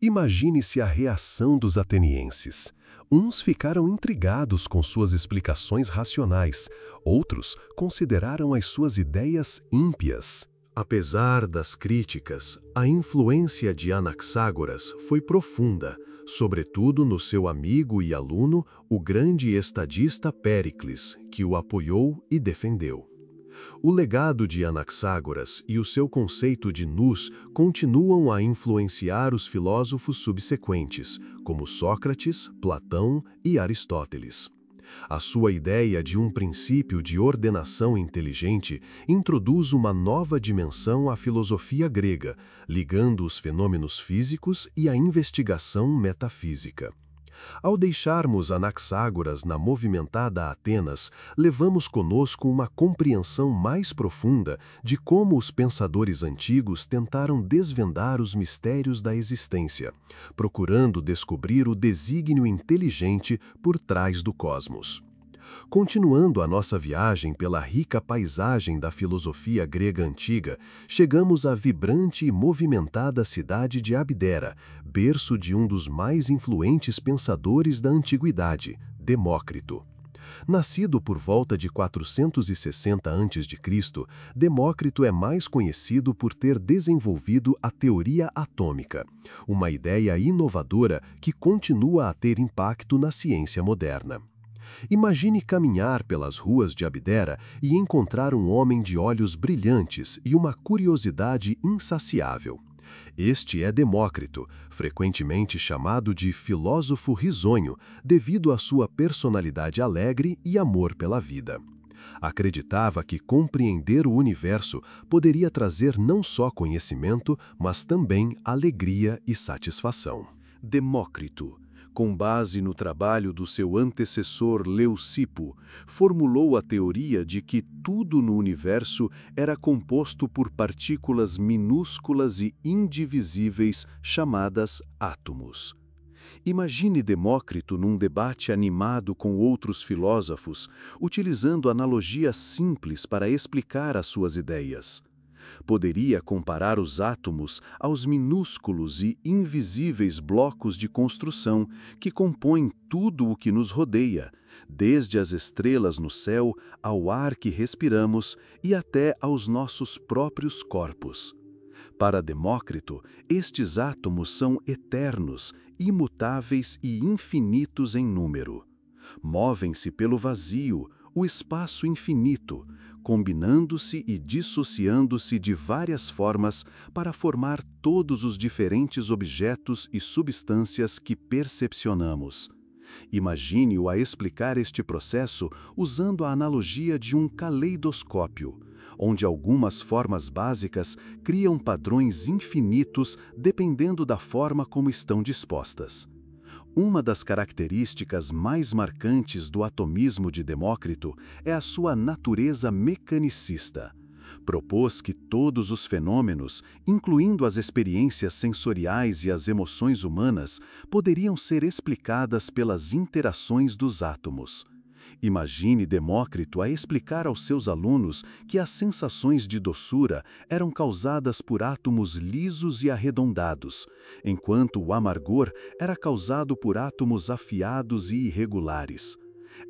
Imagine-se a reação dos atenienses. Uns ficaram intrigados com suas explicações racionais, outros consideraram as suas ideias ímpias. Apesar das críticas, a influência de Anaxágoras foi profunda, sobretudo no seu amigo e aluno, o grande estadista Péricles, que o apoiou e defendeu. O legado de Anaxágoras e o seu conceito de Nous continuam a influenciar os filósofos subsequentes, como Sócrates, Platão e Aristóteles. A sua ideia de um princípio de ordenação inteligente introduz uma nova dimensão à filosofia grega, ligando os fenômenos físicos e a investigação metafísica. Ao deixarmos Anaxágoras na movimentada Atenas, levamos conosco uma compreensão mais profunda de como os pensadores antigos tentaram desvendar os mistérios da existência, procurando descobrir o desígnio inteligente por trás do cosmos. Continuando a nossa viagem pela rica paisagem da filosofia grega antiga, chegamos à vibrante e movimentada cidade de Abdera, berço de um dos mais influentes pensadores da antiguidade, Demócrito. Nascido por volta de 460 a.C., Demócrito é mais conhecido por ter desenvolvido a teoria atômica, uma ideia inovadora que continua a ter impacto na ciência moderna. Imagine caminhar pelas ruas de Abdera e encontrar um homem de olhos brilhantes e uma curiosidade insaciável. Este é Demócrito, frequentemente chamado de filósofo risonho, devido à sua personalidade alegre e amor pela vida. Acreditava que compreender o universo poderia trazer não só conhecimento, mas também alegria e satisfação. Demócrito, com base no trabalho do seu antecessor Leucipo, formulou a teoria de que tudo no universo era composto por partículas minúsculas e indivisíveis chamadas átomos. Imagine Demócrito num debate animado com outros filósofos, utilizando analogias simples para explicar as suas ideias. Poderia comparar os átomos aos minúsculos e invisíveis blocos de construção que compõem tudo o que nos rodeia, desde as estrelas no céu ao ar que respiramos e até aos nossos próprios corpos. Para Demócrito, estes átomos são eternos, imutáveis e infinitos em número. Movem-se pelo vazio, o espaço infinito, combinando-se e dissociando-se de várias formas para formar todos os diferentes objetos e substâncias que percepcionamos. Imagine-o a explicar este processo usando a analogia de um caleidoscópio, onde algumas formas básicas criam padrões infinitos dependendo da forma como estão dispostas. Uma das características mais marcantes do atomismo de Demócrito é a sua natureza mecanicista. Propôs que todos os fenômenos, incluindo as experiências sensoriais e as emoções humanas, poderiam ser explicadas pelas interações dos átomos. Imagine Demócrito a explicar aos seus alunos que as sensações de doçura eram causadas por átomos lisos e arredondados, enquanto o amargor era causado por átomos afiados e irregulares.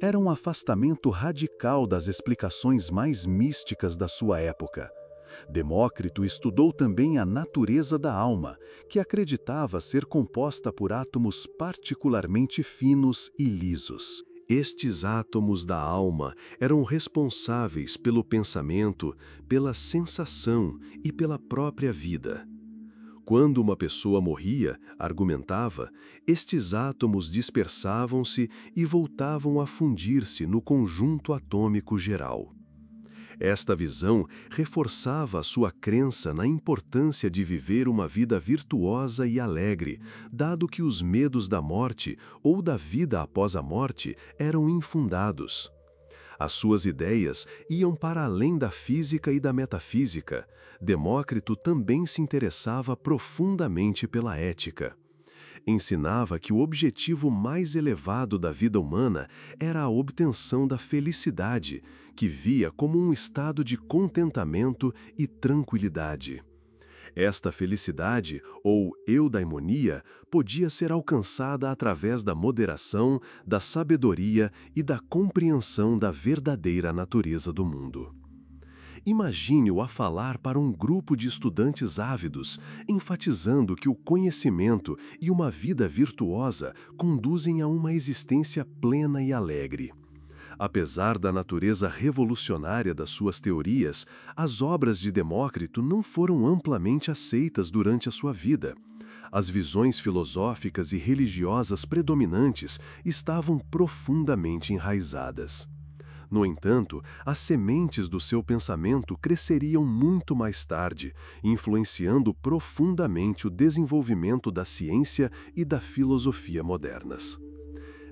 Era um afastamento radical das explicações mais místicas da sua época. Demócrito estudou também a natureza da alma, que acreditava ser composta por átomos particularmente finos e lisos. Estes átomos da alma eram responsáveis pelo pensamento, pela sensação e pela própria vida. Quando uma pessoa morria, argumentava, estes átomos dispersavam-se e voltavam a fundir-se no conjunto atômico geral. Esta visão reforçava a sua crença na importância de viver uma vida virtuosa e alegre, dado que os medos da morte ou da vida após a morte eram infundados. As suas ideias iam para além da física e da metafísica. Demócrito também se interessava profundamente pela ética. Ensinava que o objetivo mais elevado da vida humana era a obtenção da felicidade, que via como um estado de contentamento e tranquilidade. Esta felicidade, ou eudaimonia, podia ser alcançada através da moderação, da sabedoria e da compreensão da verdadeira natureza do mundo. Imagine-o a falar para um grupo de estudantes ávidos, enfatizando que o conhecimento e uma vida virtuosa conduzem a uma existência plena e alegre. Apesar da natureza revolucionária das suas teorias, as obras de Demócrito não foram amplamente aceitas durante a sua vida. As visões filosóficas e religiosas predominantes estavam profundamente enraizadas. No entanto, as sementes do seu pensamento cresceriam muito mais tarde, influenciando profundamente o desenvolvimento da ciência e da filosofia modernas.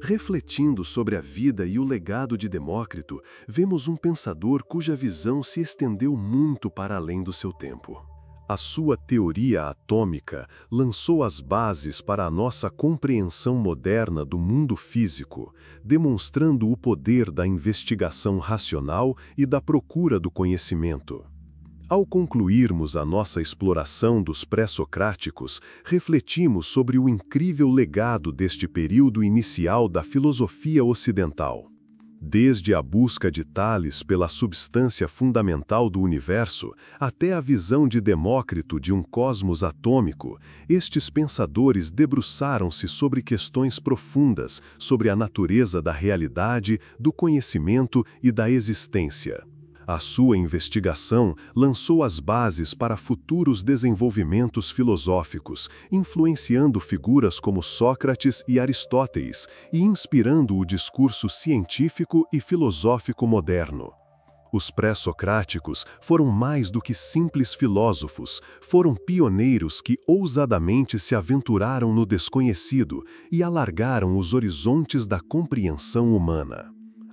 Refletindo sobre a vida e o legado de Demócrito, vemos um pensador cuja visão se estendeu muito para além do seu tempo. A sua teoria atômica lançou as bases para a nossa compreensão moderna do mundo físico, demonstrando o poder da investigação racional e da procura do conhecimento. Ao concluirmos a nossa exploração dos pré-socráticos, refletimos sobre o incrível legado deste período inicial da filosofia ocidental. Desde a busca de Tales pela substância fundamental do universo, até a visão de Demócrito de um cosmos atômico, estes pensadores debruçaram-se sobre questões profundas sobre a natureza da realidade, do conhecimento e da existência. A sua investigação lançou as bases para futuros desenvolvimentos filosóficos, influenciando figuras como Sócrates e Aristóteles e inspirando o discurso científico e filosófico moderno. Os pré-socráticos foram mais do que simples filósofos, foram pioneiros que ousadamente se aventuraram no desconhecido e alargaram os horizontes da compreensão humana.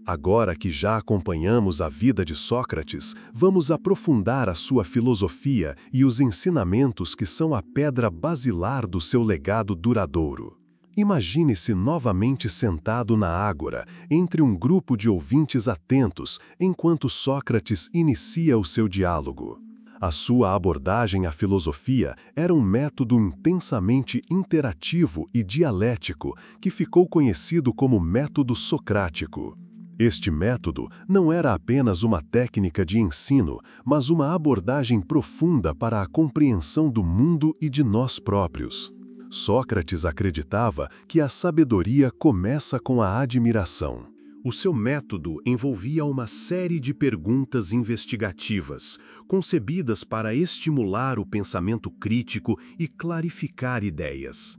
Agora que já acompanhamos a vida de Sócrates, vamos aprofundar a sua filosofia e os ensinamentos que são a pedra basilar do seu legado duradouro. Imagine-se novamente sentado na ágora, entre um grupo de ouvintes atentos, enquanto Sócrates inicia o seu diálogo. A sua abordagem à filosofia era um método intensamente interativo e dialético que ficou conhecido como método socrático. Este método não era apenas uma técnica de ensino, mas uma abordagem profunda para a compreensão do mundo e de nós próprios. Sócrates acreditava que a sabedoria começa com a admiração. O seu método envolvia uma série de perguntas investigativas, concebidas para estimular o pensamento crítico e clarificar ideias.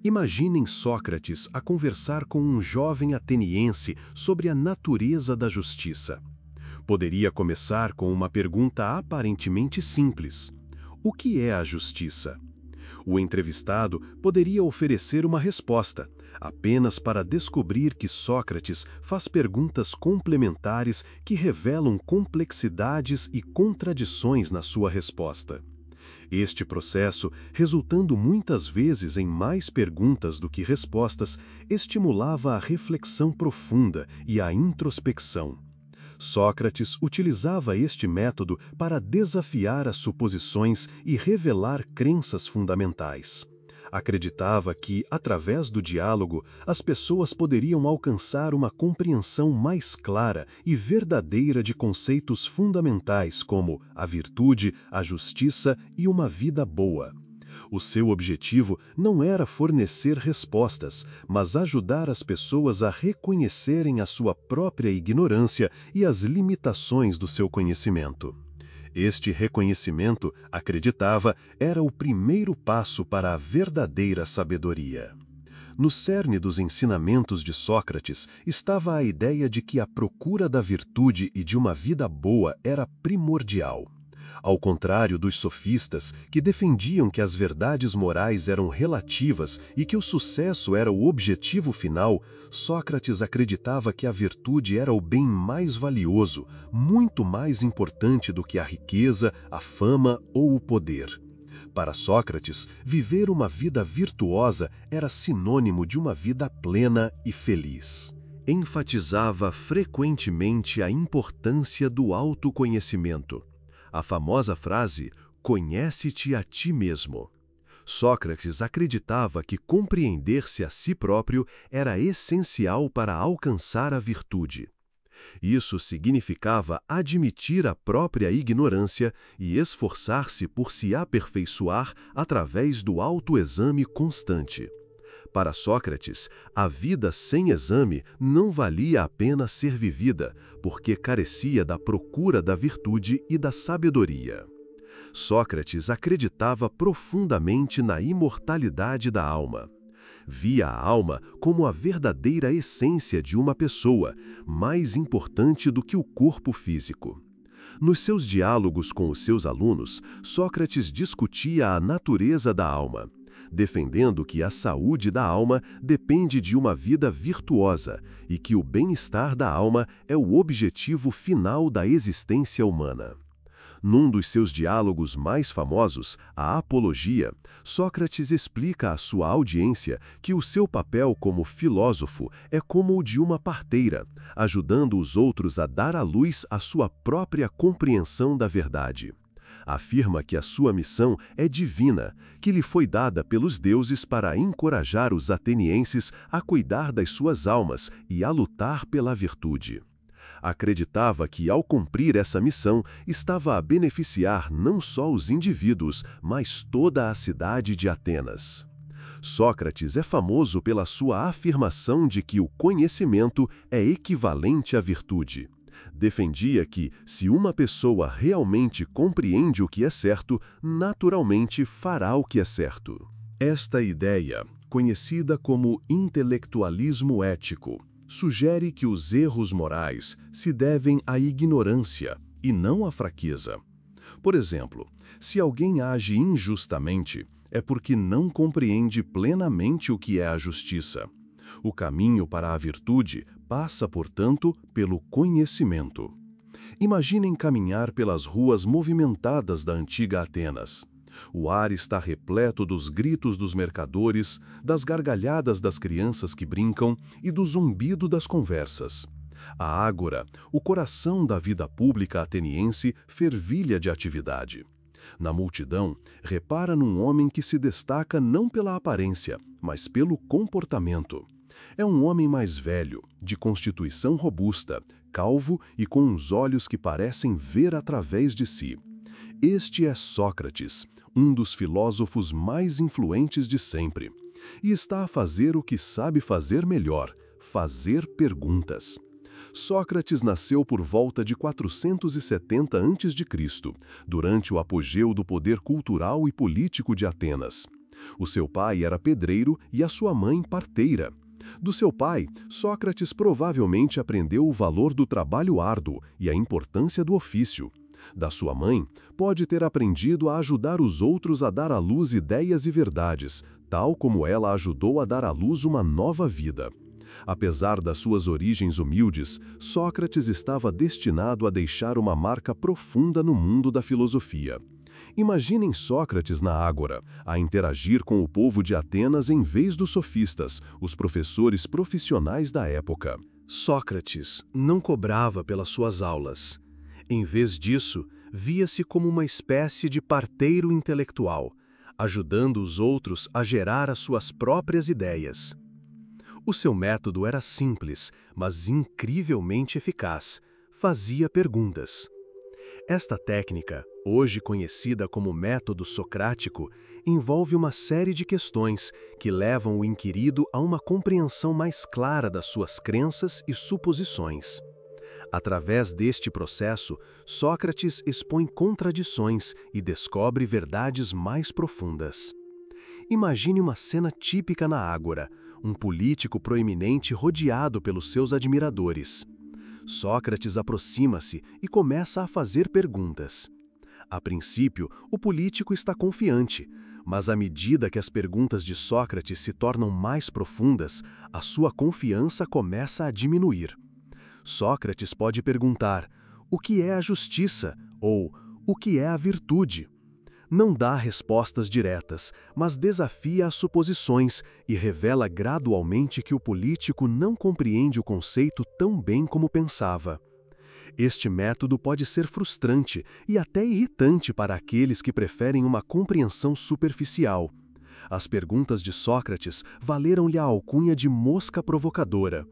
Imaginem Sócrates a conversar com um jovem ateniense sobre a natureza da justiça. Poderia começar com uma pergunta aparentemente simples: o que é a justiça? O entrevistado poderia oferecer uma resposta, apenas para descobrir que Sócrates faz perguntas complementares que revelam complexidades e contradições na sua resposta. Este processo, resultando muitas vezes em mais perguntas do que respostas, estimulava a reflexão profunda e a introspecção. Sócrates utilizava este método para desafiar as suposições e revelar crenças fundamentais. Acreditava que, através do diálogo, as pessoas poderiam alcançar uma compreensão mais clara e verdadeira de conceitos fundamentais como a virtude, a justiça e uma vida boa. O seu objetivo não era fornecer respostas, mas ajudar as pessoas a reconhecerem a sua própria ignorância e as limitações do seu conhecimento. Este reconhecimento, acreditava, era o primeiro passo para a verdadeira sabedoria. No cerne dos ensinamentos de Sócrates estava a ideia de que a procura da virtude e de uma vida boa era primordial. Ao contrário dos sofistas, que defendiam que as verdades morais eram relativas e que o sucesso era o objetivo final, Sócrates acreditava que a virtude era o bem mais valioso, muito mais importante do que a riqueza, a fama ou o poder. Para Sócrates, viver uma vida virtuosa era sinônimo de uma vida plena e feliz. Enfatizava frequentemente a importância do autoconhecimento. A famosa frase, "Conhece-te a ti mesmo". Sócrates acreditava que compreender-se a si próprio era essencial para alcançar a virtude. Isso significava admitir a própria ignorância e esforçar-se por se aperfeiçoar através do autoexame constante. Para Sócrates, a vida sem exame não valia a pena ser vivida, porque carecia da procura da virtude e da sabedoria. Sócrates acreditava profundamente na imortalidade da alma. Via a alma como a verdadeira essência de uma pessoa, mais importante do que o corpo físico. Nos seus diálogos com os seus alunos, Sócrates discutia a natureza da alma, defendendo que a saúde da alma depende de uma vida virtuosa e que o bem-estar da alma é o objetivo final da existência humana. Num dos seus diálogos mais famosos, a Apologia, Sócrates explica à sua audiência que o seu papel como filósofo é como o de uma parteira, ajudando os outros a dar à luz a sua própria compreensão da verdade. Afirma que a sua missão é divina, que lhe foi dada pelos deuses para encorajar os atenienses a cuidar das suas almas e a lutar pela virtude. Acreditava que, ao cumprir essa missão, estava a beneficiar não só os indivíduos, mas toda a cidade de Atenas. Sócrates é famoso pela sua afirmação de que o conhecimento é equivalente à virtude. Defendia que, se uma pessoa realmente compreende o que é certo, naturalmente fará o que é certo. Esta ideia, conhecida como intelectualismo ético, sugere que os erros morais se devem à ignorância e não à fraqueza. Por exemplo, se alguém age injustamente, é porque não compreende plenamente o que é a justiça. O caminho para a virtude passa, portanto, pelo conhecimento. Imaginem caminhar pelas ruas movimentadas da antiga Atenas. O ar está repleto dos gritos dos mercadores, das gargalhadas das crianças que brincam e do zumbido das conversas. A ágora, o coração da vida pública ateniense, fervilha de atividade. Na multidão, repara num homem que se destaca não pela aparência, mas pelo comportamento. É um homem mais velho, de constituição robusta, calvo e com uns olhos que parecem ver através de si. Este é Sócrates, um dos filósofos mais influentes de sempre, e está a fazer o que sabe fazer melhor, fazer perguntas. Sócrates nasceu por volta de 470 a.C., durante o apogeu do poder cultural e político de Atenas. O seu pai era pedreiro e a sua mãe parteira. Do seu pai, Sócrates provavelmente aprendeu o valor do trabalho árduo e a importância do ofício. Da sua mãe, pode ter aprendido a ajudar os outros a dar à luz ideias e verdades, tal como ela ajudou a dar à luz uma nova vida. Apesar das suas origens humildes, Sócrates estava destinado a deixar uma marca profunda no mundo da filosofia. Imaginem Sócrates na ágora, a interagir com o povo de Atenas em vez dos sofistas, os professores profissionais da época. Sócrates não cobrava pelas suas aulas. Em vez disso, via-se como uma espécie de parteiro intelectual, ajudando os outros a gerar as suas próprias ideias. O seu método era simples, mas incrivelmente eficaz. Fazia perguntas. Esta técnica, hoje conhecida como método socrático, envolve uma série de questões que levam o inquirido a uma compreensão mais clara das suas crenças e suposições. Através deste processo, Sócrates expõe contradições e descobre verdades mais profundas. Imagine uma cena típica na ágora, um político proeminente rodeado pelos seus admiradores. Sócrates aproxima-se e começa a fazer perguntas. A princípio, o político está confiante, mas à medida que as perguntas de Sócrates se tornam mais profundas, a sua confiança começa a diminuir. Sócrates pode perguntar: o que é a justiça? Ou o que é a virtude? Não dá respostas diretas, mas desafia as suposições e revela gradualmente que o político não compreende o conceito tão bem como pensava. Este método pode ser frustrante e até irritante para aqueles que preferem uma compreensão superficial. As perguntas de Sócrates valeram-lhe a alcunha de mosca provocadora.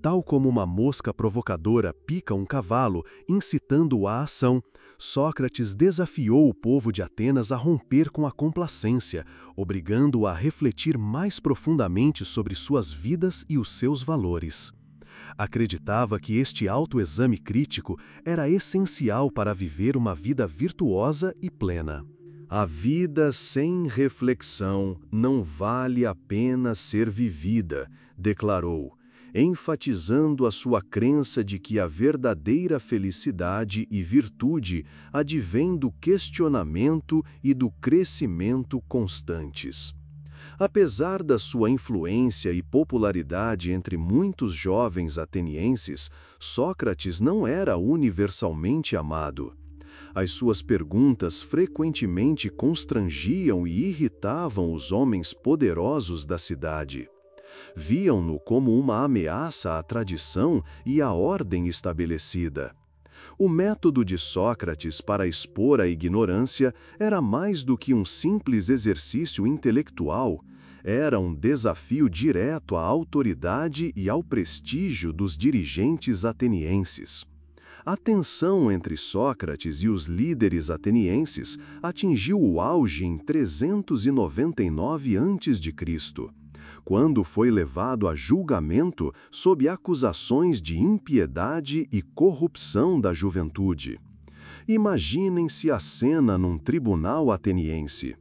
Tal como uma mosca provocadora pica um cavalo, incitando-o à ação, Sócrates desafiou o povo de Atenas a romper com a complacência, obrigando-o a refletir mais profundamente sobre suas vidas e os seus valores. Acreditava que este autoexame crítico era essencial para viver uma vida virtuosa e plena. A vida sem reflexão não vale a pena ser vivida, declarou, enfatizando a sua crença de que a verdadeira felicidade e virtude advém do questionamento e do crescimento constantes. Apesar da sua influência e popularidade entre muitos jovens atenienses, Sócrates não era universalmente amado. As suas perguntas frequentemente constrangiam e irritavam os homens poderosos da cidade. Viam-no como uma ameaça à tradição e à ordem estabelecida. O método de Sócrates para expor a ignorância era mais do que um simples exercício intelectual, era um desafio direto à autoridade e ao prestígio dos dirigentes atenienses. A tensão entre Sócrates e os líderes atenienses atingiu o auge em 399 a.C., quando foi levado a julgamento sob acusações de impiedade e corrupção da juventude. Imaginem-se a cena num tribunal ateniense.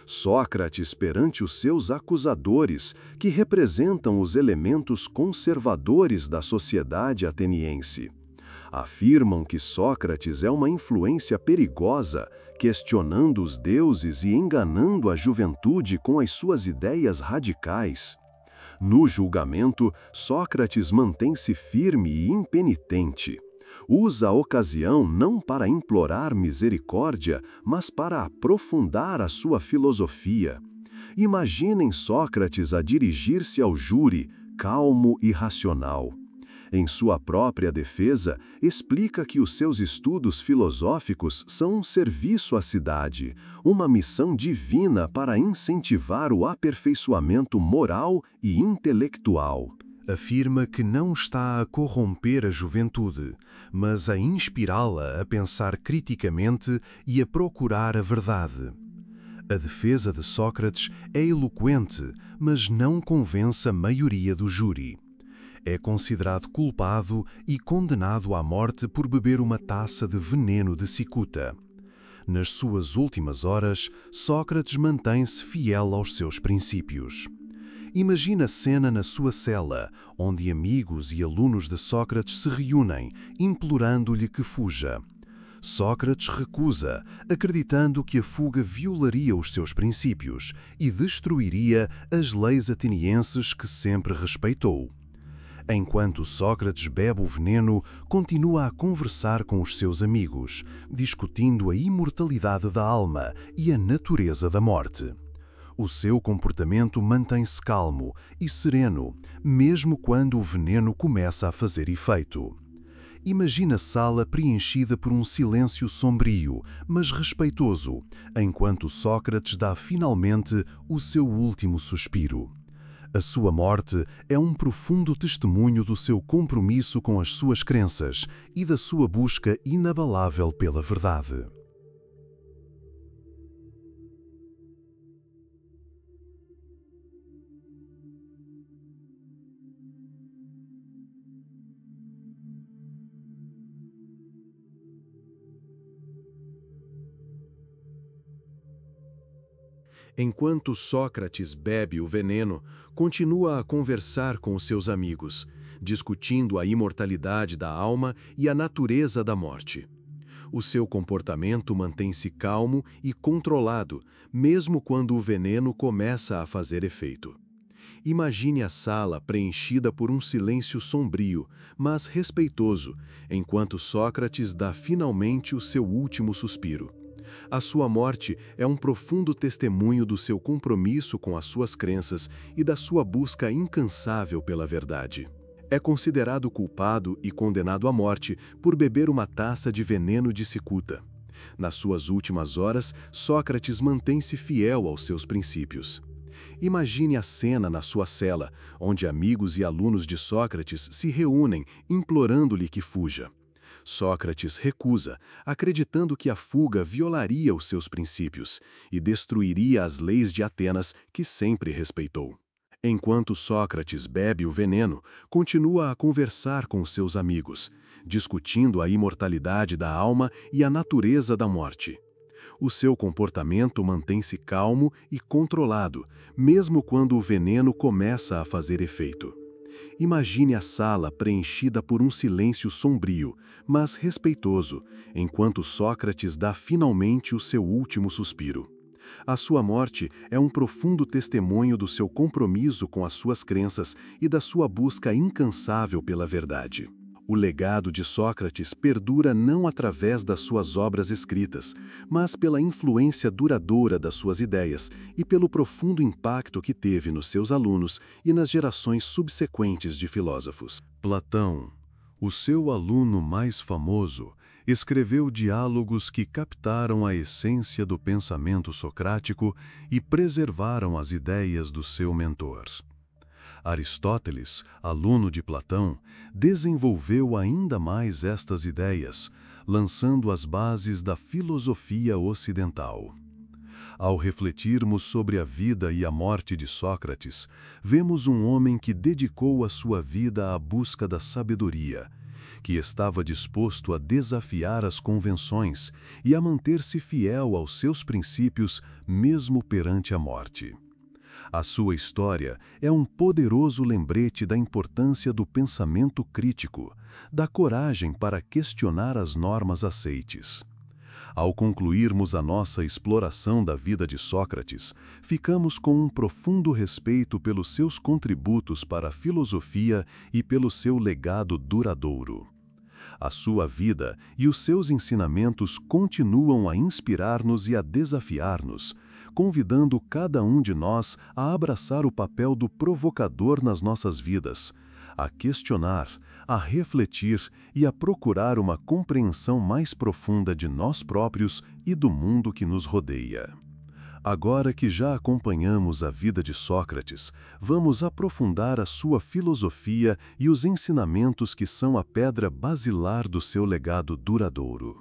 Sócrates perante os seus acusadores, que representam os elementos conservadores da sociedade ateniense. Afirmam que Sócrates é uma influência perigosa, questionando os deuses e enganando a juventude com as suas ideias radicais. No julgamento, Sócrates mantém-se firme e impenitente. Usa a ocasião não para implorar misericórdia, mas para aprofundar a sua filosofia. Imaginem Sócrates a dirigir-se ao júri, calmo e racional. Em sua própria defesa, explica que os seus estudos filosóficos são um serviço à cidade, uma missão divina para incentivar o aperfeiçoamento moral e intelectual. Afirma que não está a corromper a juventude, mas a inspirá-la a pensar criticamente e a procurar a verdade. A defesa de Sócrates é eloquente, mas não convence a maioria do júri. É considerado culpado e condenado à morte por beber uma taça de veneno de cicuta. Nas suas últimas horas, Sócrates mantém-se fiel aos seus princípios. Imagina a cena na sua cela, onde amigos e alunos de Sócrates se reúnem, implorando-lhe que fuja. Sócrates recusa, acreditando que a fuga violaria os seus princípios e destruiria as leis atenienses que sempre respeitou. Enquanto Sócrates bebe o veneno, continua a conversar com os seus amigos, discutindo a imortalidade da alma e a natureza da morte. O seu comportamento mantém-se calmo e sereno, mesmo quando o veneno começa a fazer efeito. Imagina a sala preenchida por um silêncio sombrio, mas respeitoso, enquanto Sócrates dá finalmente o seu último suspiro. A sua morte é um profundo testemunho do seu compromisso com as suas crenças e da sua busca inabalável pela verdade. Enquanto Sócrates bebe o veneno, continua a conversar com os seus amigos, discutindo a imortalidade da alma e a natureza da morte. O seu comportamento mantém-se calmo e controlado, mesmo quando o veneno começa a fazer efeito. Imagine a sala preenchida por um silêncio sombrio, mas respeitoso, enquanto Sócrates dá finalmente o seu último suspiro. A sua morte é um profundo testemunho do seu compromisso com as suas crenças e da sua busca incansável pela verdade. É considerado culpado e condenado à morte por beber uma taça de veneno de cicuta. Nas suas últimas horas, Sócrates mantém-se fiel aos seus princípios. Imagine a cena na sua cela, onde amigos e alunos de Sócrates se reúnem, implorando-lhe que fuja. Sócrates recusa, acreditando que a fuga violaria os seus princípios e destruiria as leis de Atenas que sempre respeitou. Enquanto Sócrates bebe o veneno, continua a conversar com seus amigos, discutindo a imortalidade da alma e a natureza da morte. O seu comportamento mantém-se calmo e controlado, mesmo quando o veneno começa a fazer efeito. Imagine a sala preenchida por um silêncio sombrio, mas respeitoso, enquanto Sócrates dá finalmente o seu último suspiro. A sua morte é um profundo testemunho do seu compromisso com as suas crenças e da sua busca incansável pela verdade. O legado de Sócrates perdura não através das suas obras escritas, mas pela influência duradoura das suas ideias e pelo profundo impacto que teve nos seus alunos e nas gerações subsequentes de filósofos. Platão, o seu aluno mais famoso, escreveu diálogos que captaram a essência do pensamento socrático e preservaram as ideias do seu mentor. Aristóteles, aluno de Platão, desenvolveu ainda mais estas ideias, lançando as bases da filosofia ocidental. Ao refletirmos sobre a vida e a morte de Sócrates, vemos um homem que dedicou a sua vida à busca da sabedoria, que estava disposto a desafiar as convenções e a manter-se fiel aos seus princípios mesmo perante a morte. A sua história é um poderoso lembrete da importância do pensamento crítico, da coragem para questionar as normas aceites. Ao concluirmos a nossa exploração da vida de Sócrates, ficamos com um profundo respeito pelos seus contributos para a filosofia e pelo seu legado duradouro. A sua vida e os seus ensinamentos continuam a inspirar-nos e a desafiar-nos, convidando cada um de nós a abraçar o papel do provocador nas nossas vidas, a questionar, a refletir e a procurar uma compreensão mais profunda de nós próprios e do mundo que nos rodeia. Agora que já acompanhamos a vida de Sócrates, vamos aprofundar a sua filosofia e os ensinamentos que são a pedra basilar do seu legado duradouro.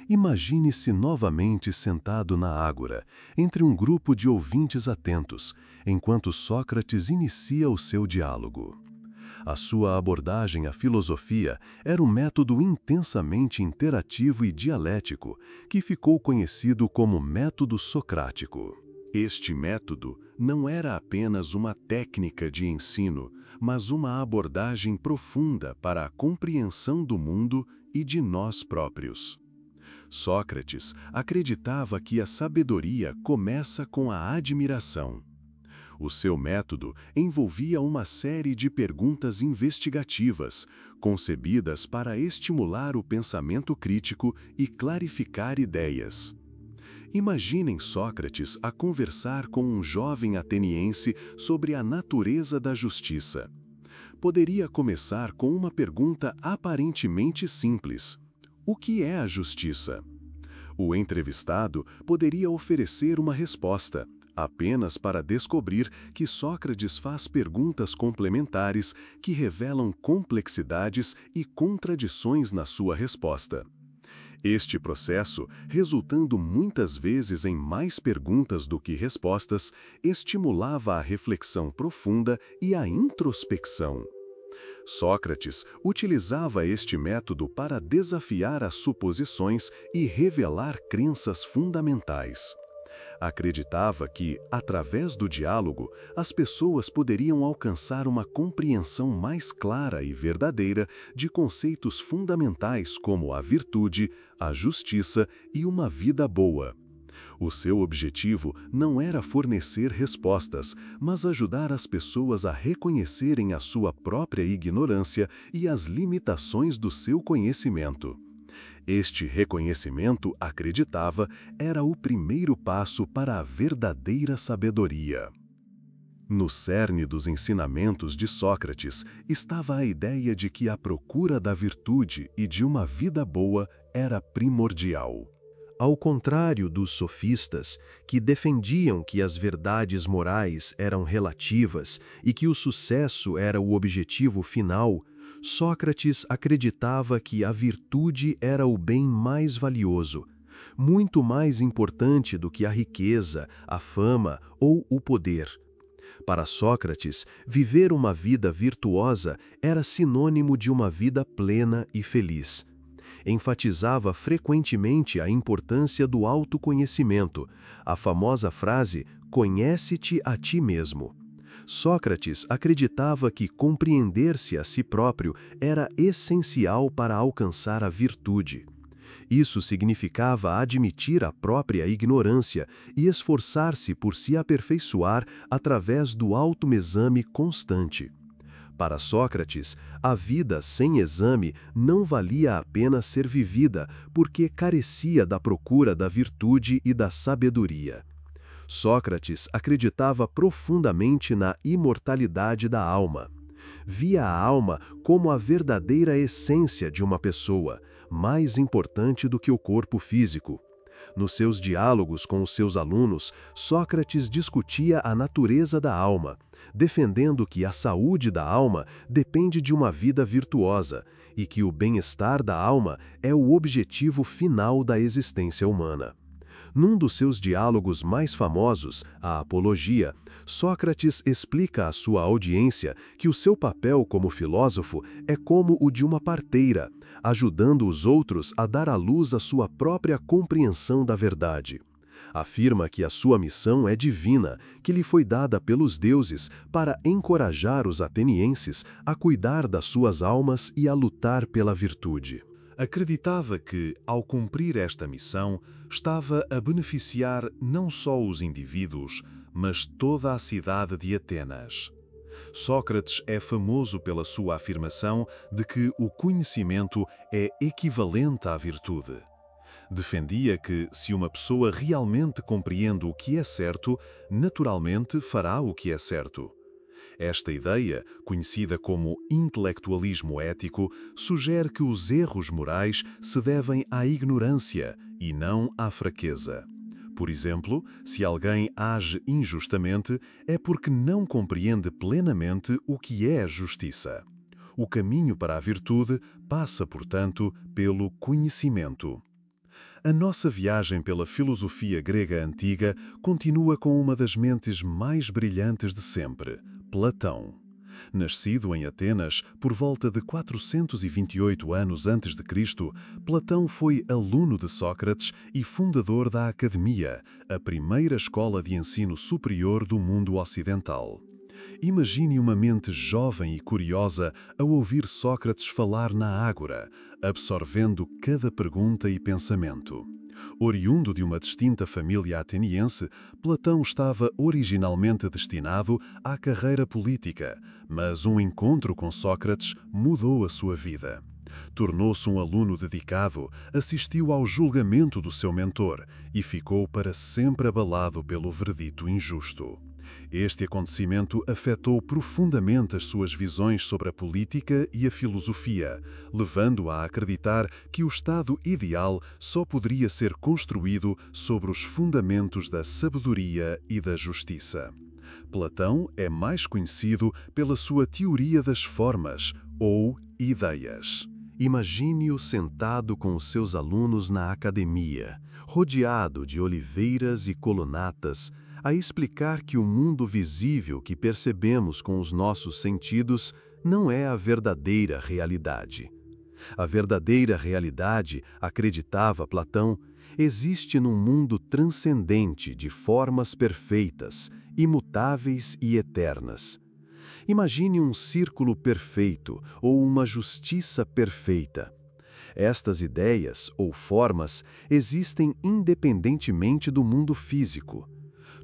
Imagine-se novamente sentado na ágora, entre um grupo de ouvintes atentos, enquanto Sócrates inicia o seu diálogo. A sua abordagem à filosofia era um método intensamente interativo e dialético, que ficou conhecido como método socrático. Este método não era apenas uma técnica de ensino, mas uma abordagem profunda para a compreensão do mundo e de nós próprios. Sócrates acreditava que a sabedoria começa com a admiração. O seu método envolvia uma série de perguntas investigativas, concebidas para estimular o pensamento crítico e clarificar ideias. Imaginem Sócrates a conversar com um jovem ateniense sobre a natureza da justiça. Poderia começar com uma pergunta aparentemente simples: o que é a justiça? O entrevistado poderia oferecer uma resposta, apenas para descobrir que Sócrates faz perguntas complementares que revelam complexidades e contradições na sua resposta. Este processo, resultando muitas vezes em mais perguntas do que respostas, estimulava a reflexão profunda e a introspecção. Sócrates utilizava este método para desafiar as suposições e revelar crenças fundamentais. Acreditava que, através do diálogo, as pessoas poderiam alcançar uma compreensão mais clara e verdadeira de conceitos fundamentais como a virtude, a justiça e uma vida boa. O seu objetivo não era fornecer respostas, mas ajudar as pessoas a reconhecerem a sua própria ignorância e as limitações do seu conhecimento. Este reconhecimento, acreditava, era o primeiro passo para a verdadeira sabedoria. No cerne dos ensinamentos de Sócrates estava a ideia de que a procura da virtude e de uma vida boa era primordial. Ao contrário dos sofistas, que defendiam que as verdades morais eram relativas e que o sucesso era o objetivo final, Sócrates acreditava que a virtude era o bem mais valioso, muito mais importante do que a riqueza, a fama ou o poder. Para Sócrates, viver uma vida virtuosa era sinônimo de uma vida plena e feliz. Enfatizava frequentemente a importância do autoconhecimento, a famosa frase "conhece-te a ti mesmo". Sócrates acreditava que compreender-se a si próprio era essencial para alcançar a virtude. Isso significava admitir a própria ignorância e esforçar-se por se aperfeiçoar através do autoexame constante. Para Sócrates, a vida sem exame não valia a pena ser vivida porque carecia da procura da virtude e da sabedoria. Sócrates acreditava profundamente na imortalidade da alma. Via a alma como a verdadeira essência de uma pessoa, mais importante do que o corpo físico. Nos seus diálogos com os seus alunos, Sócrates discutia a natureza da alma, defendendo que a saúde da alma depende de uma vida virtuosa e que o bem-estar da alma é o objetivo final da existência humana. Num dos seus diálogos mais famosos, a Apologia, Sócrates explica à sua audiência que o seu papel como filósofo é como o de uma parteira, ajudando os outros a dar à luz a sua própria compreensão da verdade. Afirma que a sua missão é divina, que lhe foi dada pelos deuses para encorajar os atenienses a cuidar das suas almas e a lutar pela virtude. Acreditava que, ao cumprir esta missão, estava a beneficiar não só os indivíduos, mas toda a cidade de Atenas. Sócrates é famoso pela sua afirmação de que o conhecimento é equivalente à virtude. Defendia que, se uma pessoa realmente compreende o que é certo, naturalmente fará o que é certo. Esta ideia, conhecida como intelectualismo ético, sugere que os erros morais se devem à ignorância e não à fraqueza. Por exemplo, se alguém age injustamente, é porque não compreende plenamente o que é a justiça. O caminho para a virtude passa, portanto, pelo conhecimento. A nossa viagem pela filosofia grega antiga continua com uma das mentes mais brilhantes de sempre, Platão. Nascido em Atenas por volta de 428 anos antes de Cristo, Platão foi aluno de Sócrates e fundador da Academia, a primeira escola de ensino superior do mundo ocidental. Imagine uma mente jovem e curiosa ao ouvir Sócrates falar na ágora, absorvendo cada pergunta e pensamento. Oriundo de uma distinta família ateniense, Platão estava originalmente destinado à carreira política, mas um encontro com Sócrates mudou a sua vida. Tornou-se um aluno dedicado, assistiu ao julgamento do seu mentor e ficou para sempre abalado pelo veredito injusto. Este acontecimento afetou profundamente as suas visões sobre a política e a filosofia, levando-o a acreditar que o Estado ideal só poderia ser construído sobre os fundamentos da sabedoria e da justiça. Platão é mais conhecido pela sua teoria das formas, ou ideias. Imagine-o sentado com os seus alunos na academia, rodeado de oliveiras e colunatas, a explicar que o mundo visível que percebemos com os nossos sentidos não é a verdadeira realidade. A verdadeira realidade, acreditava Platão, existe num mundo transcendente de formas perfeitas, imutáveis e eternas. Imagine um círculo perfeito ou uma justiça perfeita. Estas ideias, ou formas, existem independentemente do mundo físico.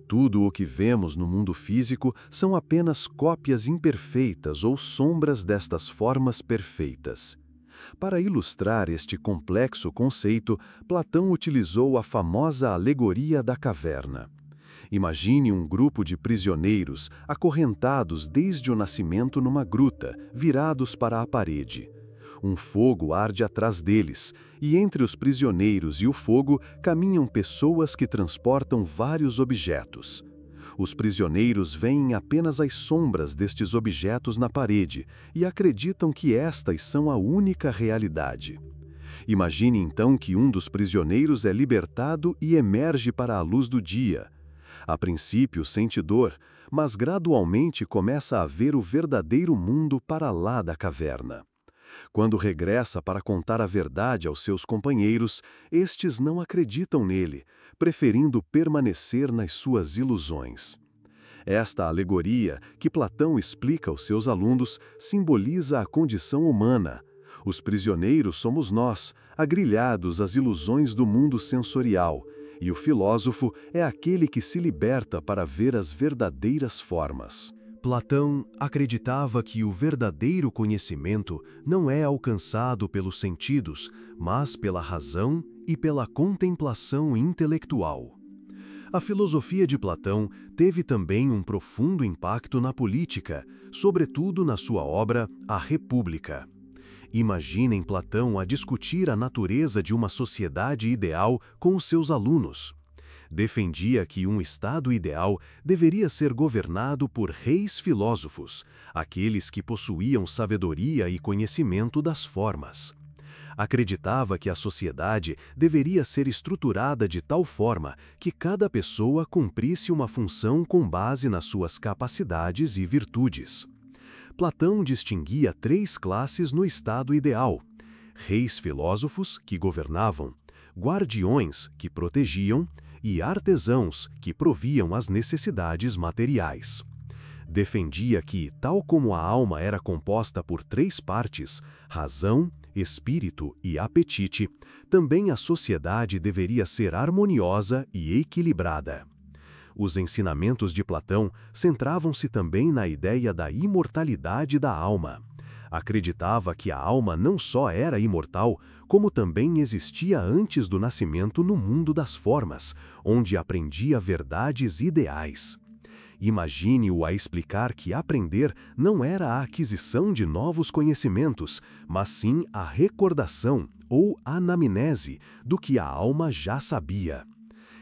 Tudo o que vemos no mundo físico são apenas cópias imperfeitas ou sombras destas formas perfeitas. Para ilustrar este complexo conceito, Platão utilizou a famosa alegoria da caverna. Imagine um grupo de prisioneiros acorrentados desde o nascimento numa gruta, virados para a parede. Um fogo arde atrás deles, e entre os prisioneiros e o fogo caminham pessoas que transportam vários objetos. Os prisioneiros veem apenas as sombras destes objetos na parede e acreditam que estas são a única realidade. Imagine então que um dos prisioneiros é libertado e emerge para a luz do dia. A princípio sente dor, mas gradualmente começa a ver o verdadeiro mundo para lá da caverna. Quando regressa para contar a verdade aos seus companheiros, estes não acreditam nele, preferindo permanecer nas suas ilusões. Esta alegoria, que Platão explica aos seus alunos, simboliza a condição humana. Os prisioneiros somos nós, agrilhados às ilusões do mundo sensorial, e o filósofo é aquele que se liberta para ver as verdadeiras formas. Platão acreditava que o verdadeiro conhecimento não é alcançado pelos sentidos, mas pela razão e pela contemplação intelectual. A filosofia de Platão teve também um profundo impacto na política, sobretudo na sua obra A República. Imaginem Platão a discutir a natureza de uma sociedade ideal com os seus alunos. Defendia que um Estado ideal deveria ser governado por reis filósofos, aqueles que possuíam sabedoria e conhecimento das formas. Acreditava que a sociedade deveria ser estruturada de tal forma que cada pessoa cumprisse uma função com base nas suas capacidades e virtudes. Platão distinguia 3 classes no Estado ideal: reis filósofos, que governavam, guardiões, que protegiam, e artesãos, que proviam as necessidades materiais. Defendia que, tal como a alma era composta por 3 partes, razão, espírito e apetite, também a sociedade deveria ser harmoniosa e equilibrada. Os ensinamentos de Platão centravam-se também na ideia da imortalidade da alma. Acreditava que a alma não só era imortal, como também existia antes do nascimento no mundo das formas, onde aprendia verdades ideais. Imagine-o a explicar que aprender não era a aquisição de novos conhecimentos, mas sim a recordação ou anamnese do que a alma já sabia.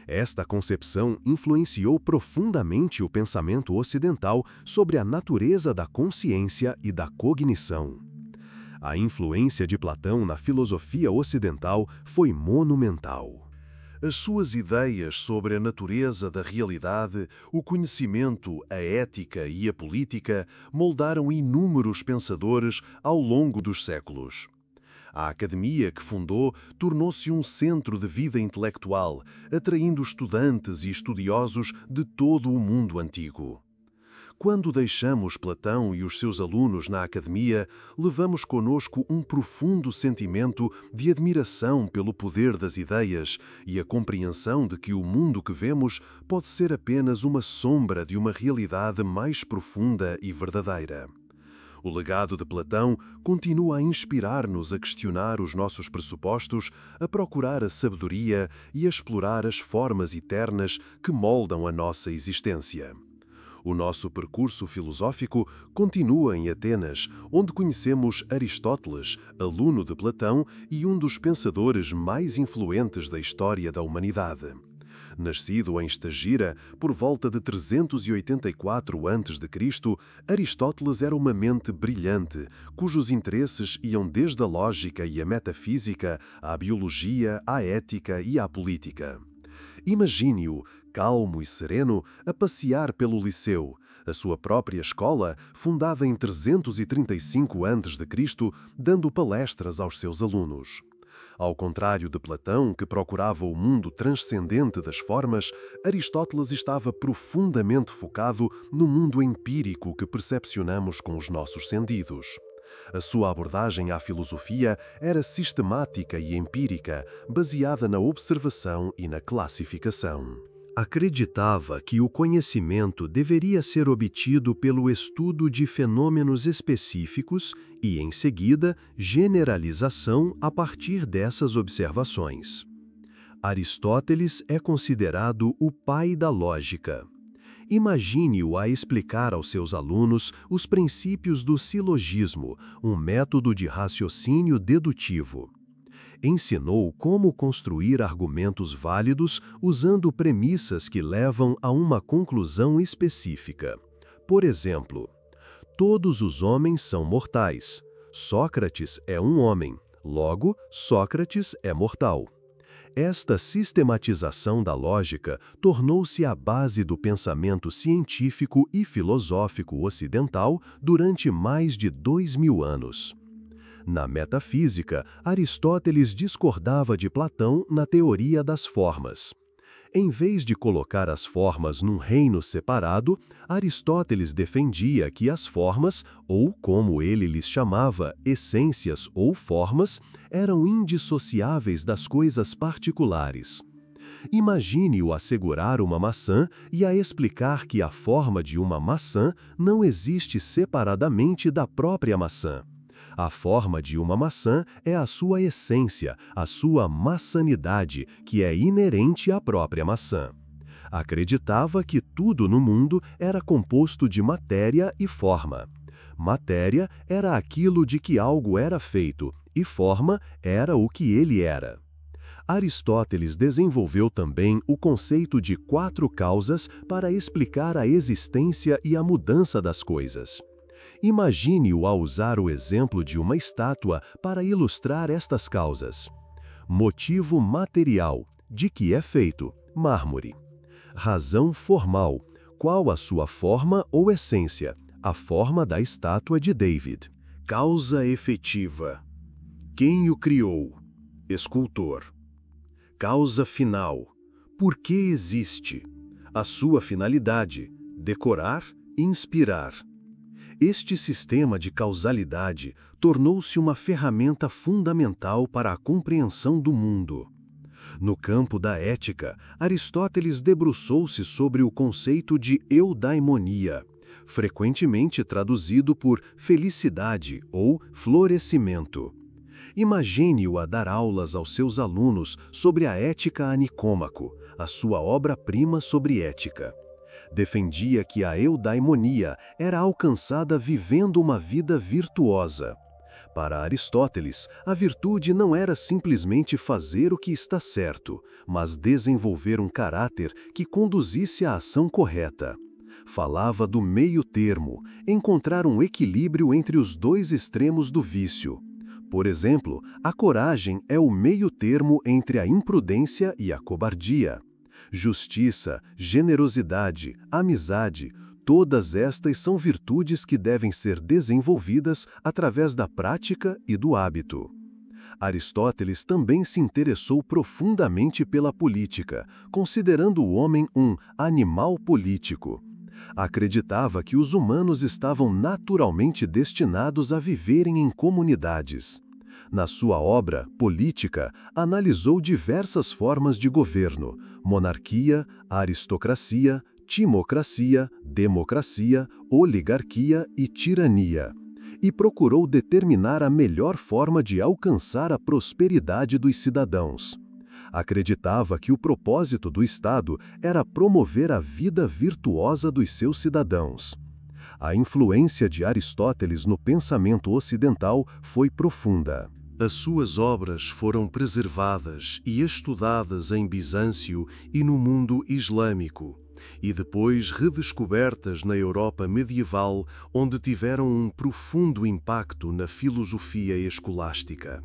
Esta concepção influenciou profundamente o pensamento ocidental sobre a natureza da consciência e da cognição. A influência de Platão na filosofia ocidental foi monumental. As suas ideias sobre a natureza da realidade, o conhecimento, a ética e a política moldaram inúmeros pensadores ao longo dos séculos. A academia que fundou tornou-se um centro de vida intelectual, atraindo estudantes e estudiosos de todo o mundo antigo. Quando deixamos Platão e os seus alunos na academia, levamos conosco um profundo sentimento de admiração pelo poder das ideias e a compreensão de que o mundo que vemos pode ser apenas uma sombra de uma realidade mais profunda e verdadeira. O legado de Platão continua a inspirar-nos a questionar os nossos pressupostos, a procurar a sabedoria e a explorar as formas eternas que moldam a nossa existência. O nosso percurso filosófico continua em Atenas, onde conhecemos Aristóteles, aluno de Platão e um dos pensadores mais influentes da história da humanidade. Nascido em Estagira, por volta de 384 a.C., Aristóteles era uma mente brilhante, cujos interesses iam desde a lógica e a metafísica à biologia, à ética e à política. Imagine-o, calmo e sereno, a passear pelo Liceu, a sua própria escola, fundada em 335 a.C., dando palestras aos seus alunos. Ao contrário de Platão, que procurava o mundo transcendente das formas, Aristóteles estava profundamente focado no mundo empírico que percepcionamos com os nossos sentidos. A sua abordagem à filosofia era sistemática e empírica, baseada na observação e na classificação. Acreditava que o conhecimento deveria ser obtido pelo estudo de fenômenos específicos e, em seguida, generalização a partir dessas observações. Aristóteles é considerado o pai da lógica. Imagine-o a explicar aos seus alunos os princípios do silogismo, um método de raciocínio dedutivo. Ensinou como construir argumentos válidos usando premissas que levam a uma conclusão específica. Por exemplo, todos os homens são mortais. Sócrates é um homem, logo, Sócrates é mortal. Esta sistematização da lógica tornou-se a base do pensamento científico e filosófico ocidental durante mais de 2000 anos. Na metafísica, Aristóteles discordava de Platão na teoria das formas. Em vez de colocar as formas num reino separado, Aristóteles defendia que as formas, ou como ele lhes chamava, essências ou formas, eram indissociáveis das coisas particulares. Imagine-o a segurar uma maçã e a explicar que a forma de uma maçã não existe separadamente da própria maçã. A forma de uma maçã é a sua essência, a sua maçanidade, que é inerente à própria maçã. Acreditava que tudo no mundo era composto de matéria e forma. Matéria era aquilo de que algo era feito, e forma era o que ele era. Aristóteles desenvolveu também o conceito de 4 causas para explicar a existência e a mudança das coisas. Imagine-o a usar o exemplo de uma estátua para ilustrar estas causas. Motivo material, de que é feito, mármore. Razão formal, qual a sua forma ou essência, a forma da estátua de David. Causa efetiva, quem o criou, escultor. Causa final, por que existe, a sua finalidade, decorar e inspirar. Este sistema de causalidade tornou-se uma ferramenta fundamental para a compreensão do mundo. No campo da ética, Aristóteles debruçou-se sobre o conceito de eudaimonia, frequentemente traduzido por felicidade ou florescimento. Imagine-o a dar aulas aos seus alunos sobre a Ética a Nicômaco, a sua obra-prima sobre ética. Defendia que a eudaimonia era alcançada vivendo uma vida virtuosa. Para Aristóteles, a virtude não era simplesmente fazer o que está certo, mas desenvolver um caráter que conduzisse à ação correta. Falava do meio termo, encontrar um equilíbrio entre os 2 extremos do vício. Por exemplo, a coragem é o meio termo entre a imprudência e a cobardia. Justiça, generosidade, amizade, todas estas são virtudes que devem ser desenvolvidas através da prática e do hábito. Aristóteles também se interessou profundamente pela política, considerando o homem um animal político. Acreditava que os humanos estavam naturalmente destinados a viverem em comunidades. Na sua obra, Política, analisou diversas formas de governo: monarquia, aristocracia, timocracia, democracia, oligarquia e tirania, e procurou determinar a melhor forma de alcançar a prosperidade dos cidadãos. Acreditava que o propósito do Estado era promover a vida virtuosa dos seus cidadãos. A influência de Aristóteles no pensamento ocidental foi profunda. As suas obras foram preservadas e estudadas em Bizâncio e no mundo islâmico, e depois redescobertas na Europa medieval, onde tiveram um profundo impacto na filosofia escolástica.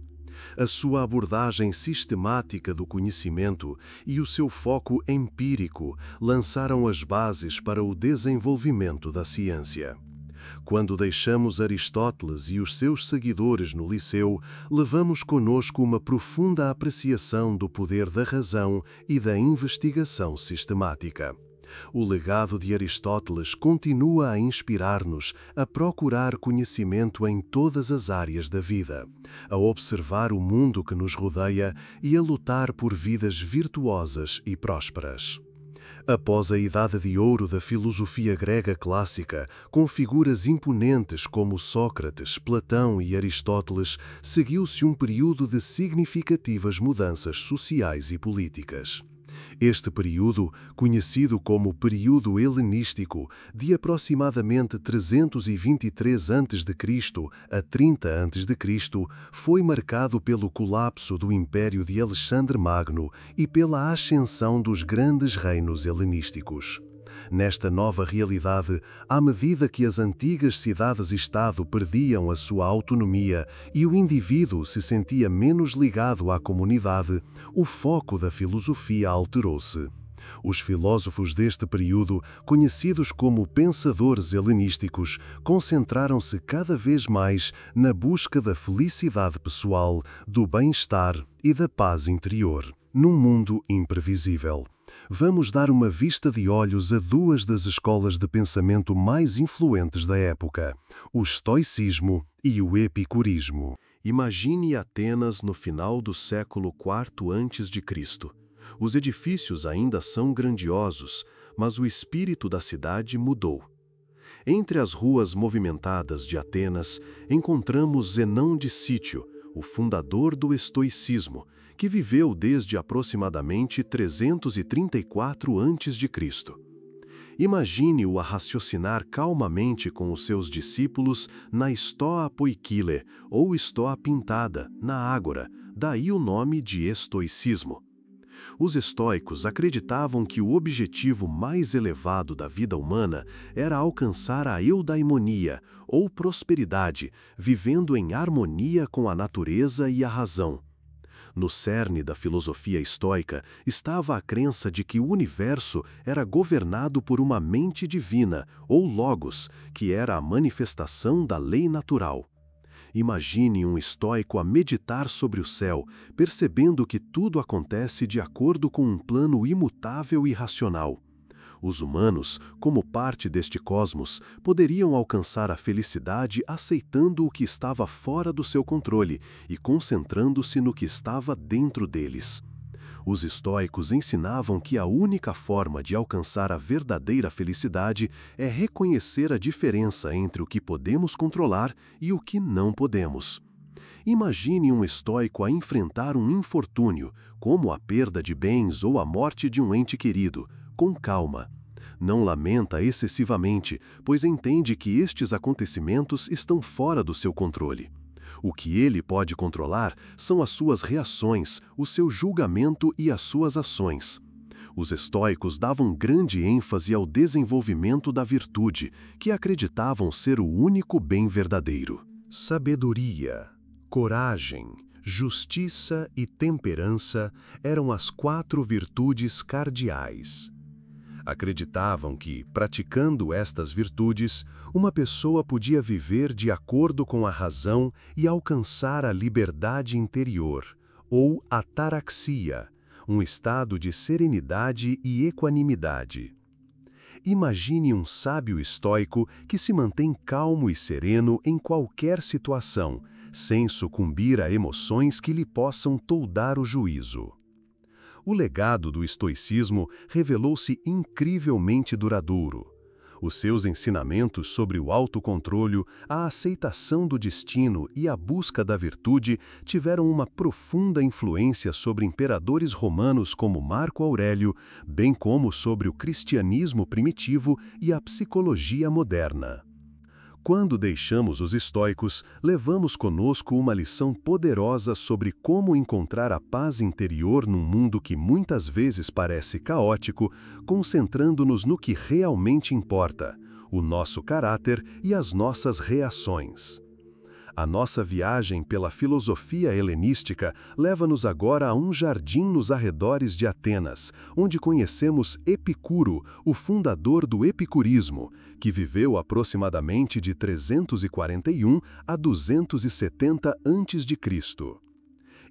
A sua abordagem sistemática do conhecimento e o seu foco empírico lançaram as bases para o desenvolvimento da ciência. Quando deixamos Aristóteles e os seus seguidores no liceu, levamos conosco uma profunda apreciação do poder da razão e da investigação sistemática. O legado de Aristóteles continua a inspirar-nos a procurar conhecimento em todas as áreas da vida, a observar o mundo que nos rodeia e a lutar por vidas virtuosas e prósperas. Após a Idade de Ouro da filosofia grega clássica, com figuras imponentes como Sócrates, Platão e Aristóteles, seguiu-se um período de significativas mudanças sociais e políticas. Este período, conhecido como período helenístico, de aproximadamente 323 a.C. a 30 a.C., foi marcado pelo colapso do Império de Alexandre Magno e pela ascensão dos grandes reinos helenísticos. Nesta nova realidade, à medida que as antigas cidades-estado perdiam a sua autonomia e o indivíduo se sentia menos ligado à comunidade, o foco da filosofia alterou-se. Os filósofos deste período, conhecidos como pensadores helenísticos, concentraram-se cada vez mais na busca da felicidade pessoal, do bem-estar e da paz interior, num mundo imprevisível. Vamos dar uma vista de olhos a duas das escolas de pensamento mais influentes da época, o estoicismo e o epicurismo. Imagine Atenas no final do século IV a.C. Os edifícios ainda são grandiosos, mas o espírito da cidade mudou. Entre as ruas movimentadas de Atenas, encontramos Zenão de Cítio, o fundador do estoicismo, que viveu desde aproximadamente 334 a.C. Imagine-o a raciocinar calmamente com os seus discípulos na Stoa Poikile, ou Stoa Pintada, na Ágora, daí o nome de estoicismo. Os estoicos acreditavam que o objetivo mais elevado da vida humana era alcançar a eudaimonia, ou prosperidade, vivendo em harmonia com a natureza e a razão. No cerne da filosofia estoica estava a crença de que o universo era governado por uma mente divina, ou logos, que era a manifestação da lei natural. Imagine um estoico a meditar sobre o céu, percebendo que tudo acontece de acordo com um plano imutável e racional. Os humanos, como parte deste cosmos, poderiam alcançar a felicidade aceitando o que estava fora do seu controle e concentrando-se no que estava dentro deles. Os estoicos ensinavam que a única forma de alcançar a verdadeira felicidade é reconhecer a diferença entre o que podemos controlar e o que não podemos. Imagine um estoico a enfrentar um infortúnio, como a perda de bens ou a morte de um ente querido, com calma. Não lamenta excessivamente, pois entende que estes acontecimentos estão fora do seu controle. O que ele pode controlar são as suas reações, o seu julgamento e as suas ações. Os estoicos davam grande ênfase ao desenvolvimento da virtude, que acreditavam ser o único bem verdadeiro. Sabedoria, coragem, justiça e temperança eram as 4 virtudes cardeais. Acreditavam que, praticando estas virtudes, uma pessoa podia viver de acordo com a razão e alcançar a liberdade interior, ou ataraxia, um estado de serenidade e equanimidade. Imagine um sábio estoico que se mantém calmo e sereno em qualquer situação, sem sucumbir a emoções que lhe possam toldar o juízo. O legado do estoicismo revelou-se incrivelmente duradouro. Os seus ensinamentos sobre o autocontrole, a aceitação do destino e a busca da virtude tiveram uma profunda influência sobre imperadores romanos como Marco Aurélio, bem como sobre o cristianismo primitivo e a psicologia moderna. Quando deixamos os estoicos, levamos conosco uma lição poderosa sobre como encontrar a paz interior num mundo que muitas vezes parece caótico, concentrando-nos no que realmente importa, o nosso caráter e as nossas reações. A nossa viagem pela filosofia helenística leva-nos agora a um jardim nos arredores de Atenas, onde conhecemos Epicuro, o fundador do epicurismo, que viveu aproximadamente de 341 a 270 a.C.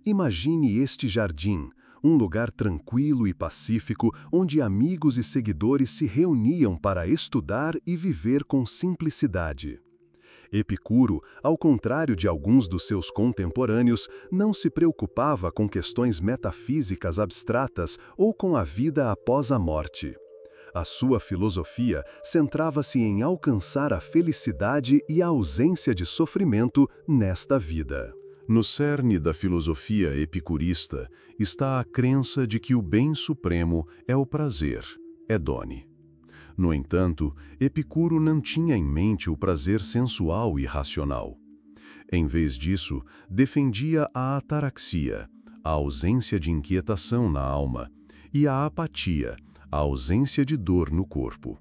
Imagine este jardim, um lugar tranquilo e pacífico onde amigos e seguidores se reuniam para estudar e viver com simplicidade. Epicuro, ao contrário de alguns dos seus contemporâneos, não se preocupava com questões metafísicas abstratas ou com a vida após a morte. A sua filosofia centrava-se em alcançar a felicidade e a ausência de sofrimento nesta vida. No cerne da filosofia epicurista está a crença de que o bem supremo é o prazer, hedone. No entanto, Epicuro não tinha em mente o prazer sensual e racional. Em vez disso, defendia a ataraxia, a ausência de inquietação na alma, e a apatia, a ausência de dor no corpo.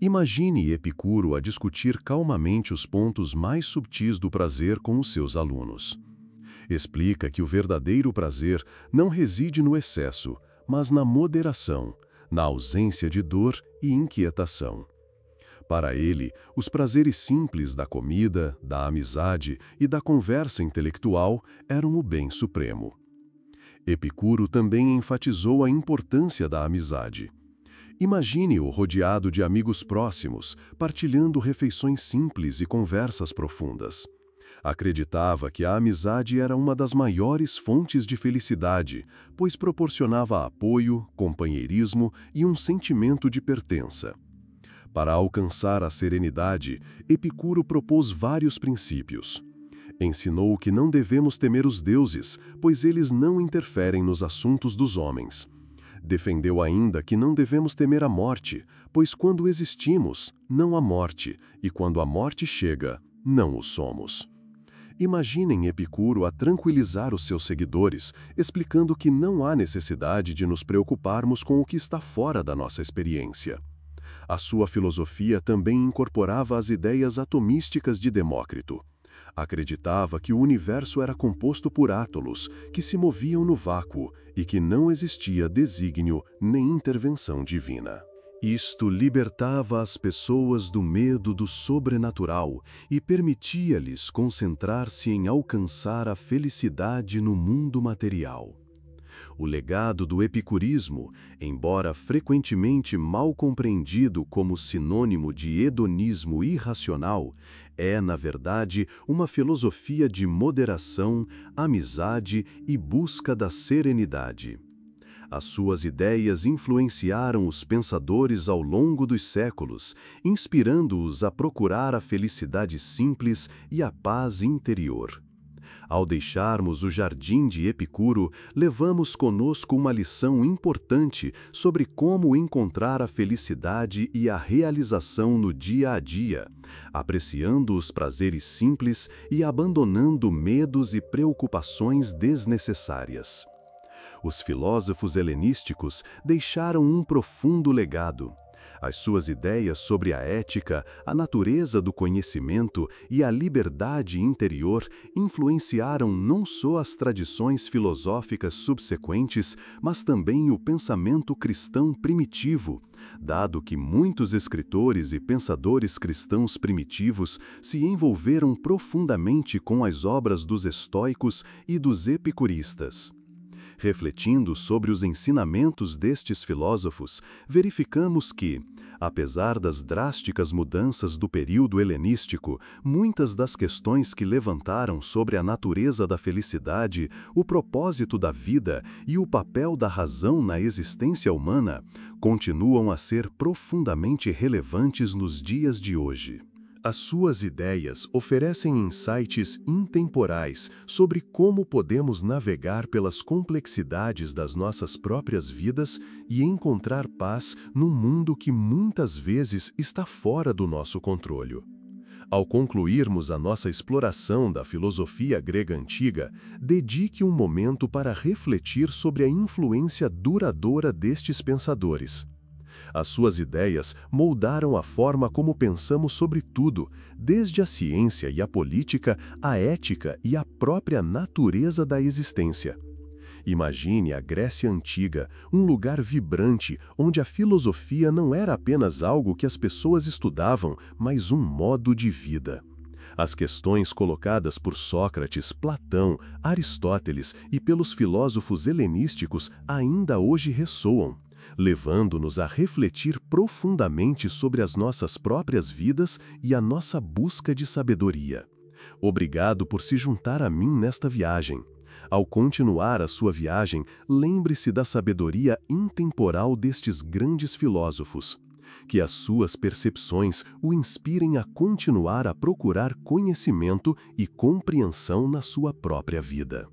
Imagine Epicuro a discutir calmamente os pontos mais subtis do prazer com os seus alunos. Explica que o verdadeiro prazer não reside no excesso, mas na moderação, na ausência de dor e inquietação. Para ele, os prazeres simples da comida, da amizade e da conversa intelectual eram o bem supremo. Epicuro também enfatizou a importância da amizade. Imagine-o rodeado de amigos próximos, partilhando refeições simples e conversas profundas. Acreditava que a amizade era uma das maiores fontes de felicidade, pois proporcionava apoio, companheirismo e um sentimento de pertença. Para alcançar a serenidade, Epicuro propôs vários princípios. Ensinou que não devemos temer os deuses, pois eles não interferem nos assuntos dos homens. Defendeu ainda que não devemos temer a morte, pois quando existimos, não há morte, e quando a morte chega, não o somos. Imaginem Epicuro a tranquilizar os seus seguidores, explicando que não há necessidade de nos preocuparmos com o que está fora da nossa experiência. A sua filosofia também incorporava as ideias atomísticas de Demócrito. Acreditava que o universo era composto por átomos, que se moviam no vácuo e que não existia desígnio nem intervenção divina. Isto libertava as pessoas do medo do sobrenatural e permitia-lhes concentrar-se em alcançar a felicidade no mundo material. O legado do epicurismo, embora frequentemente mal compreendido como sinônimo de hedonismo irracional, é, na verdade, uma filosofia de moderação, amizade e busca da serenidade. As suas ideias influenciaram os pensadores ao longo dos séculos, inspirando-os a procurar a felicidade simples e a paz interior. Ao deixarmos o jardim de Epicuro, levamos conosco uma lição importante sobre como encontrar a felicidade e a realização no dia a dia, apreciando os prazeres simples e abandonando medos e preocupações desnecessárias. Os filósofos helenísticos deixaram um profundo legado. As suas ideias sobre a ética, a natureza do conhecimento e a liberdade interior influenciaram não só as tradições filosóficas subsequentes, mas também o pensamento cristão primitivo, dado que muitos escritores e pensadores cristãos primitivos se envolveram profundamente com as obras dos estoicos e dos epicuristas. Refletindo sobre os ensinamentos destes filósofos, verificamos que, Apesar das drásticas mudanças do período helenístico, muitas das questões que levantaram sobre a natureza da felicidade, o propósito da vida e o papel da razão na existência humana continuam a ser profundamente relevantes nos dias de hoje. As suas ideias oferecem insights intemporais sobre como podemos navegar pelas complexidades das nossas próprias vidas e encontrar paz num mundo que muitas vezes está fora do nosso controle. Ao concluirmos a nossa exploração da filosofia grega antiga, dedique um momento para refletir sobre a influência duradoura destes pensadores. As suas ideias moldaram a forma como pensamos sobre tudo, desde a ciência e a política, a ética e a própria natureza da existência. Imagine a Grécia Antiga, um lugar vibrante onde a filosofia não era apenas algo que as pessoas estudavam, mas um modo de vida. As questões colocadas por Sócrates, Platão, Aristóteles e pelos filósofos helenísticos ainda hoje ressoam, levando-nos a refletir profundamente sobre as nossas próprias vidas e a nossa busca de sabedoria. Obrigado por se juntar a mim nesta viagem. Ao continuar a sua viagem, lembre-se da sabedoria intemporal destes grandes filósofos. Que as suas percepções o inspirem a continuar a procurar conhecimento e compreensão na sua própria vida.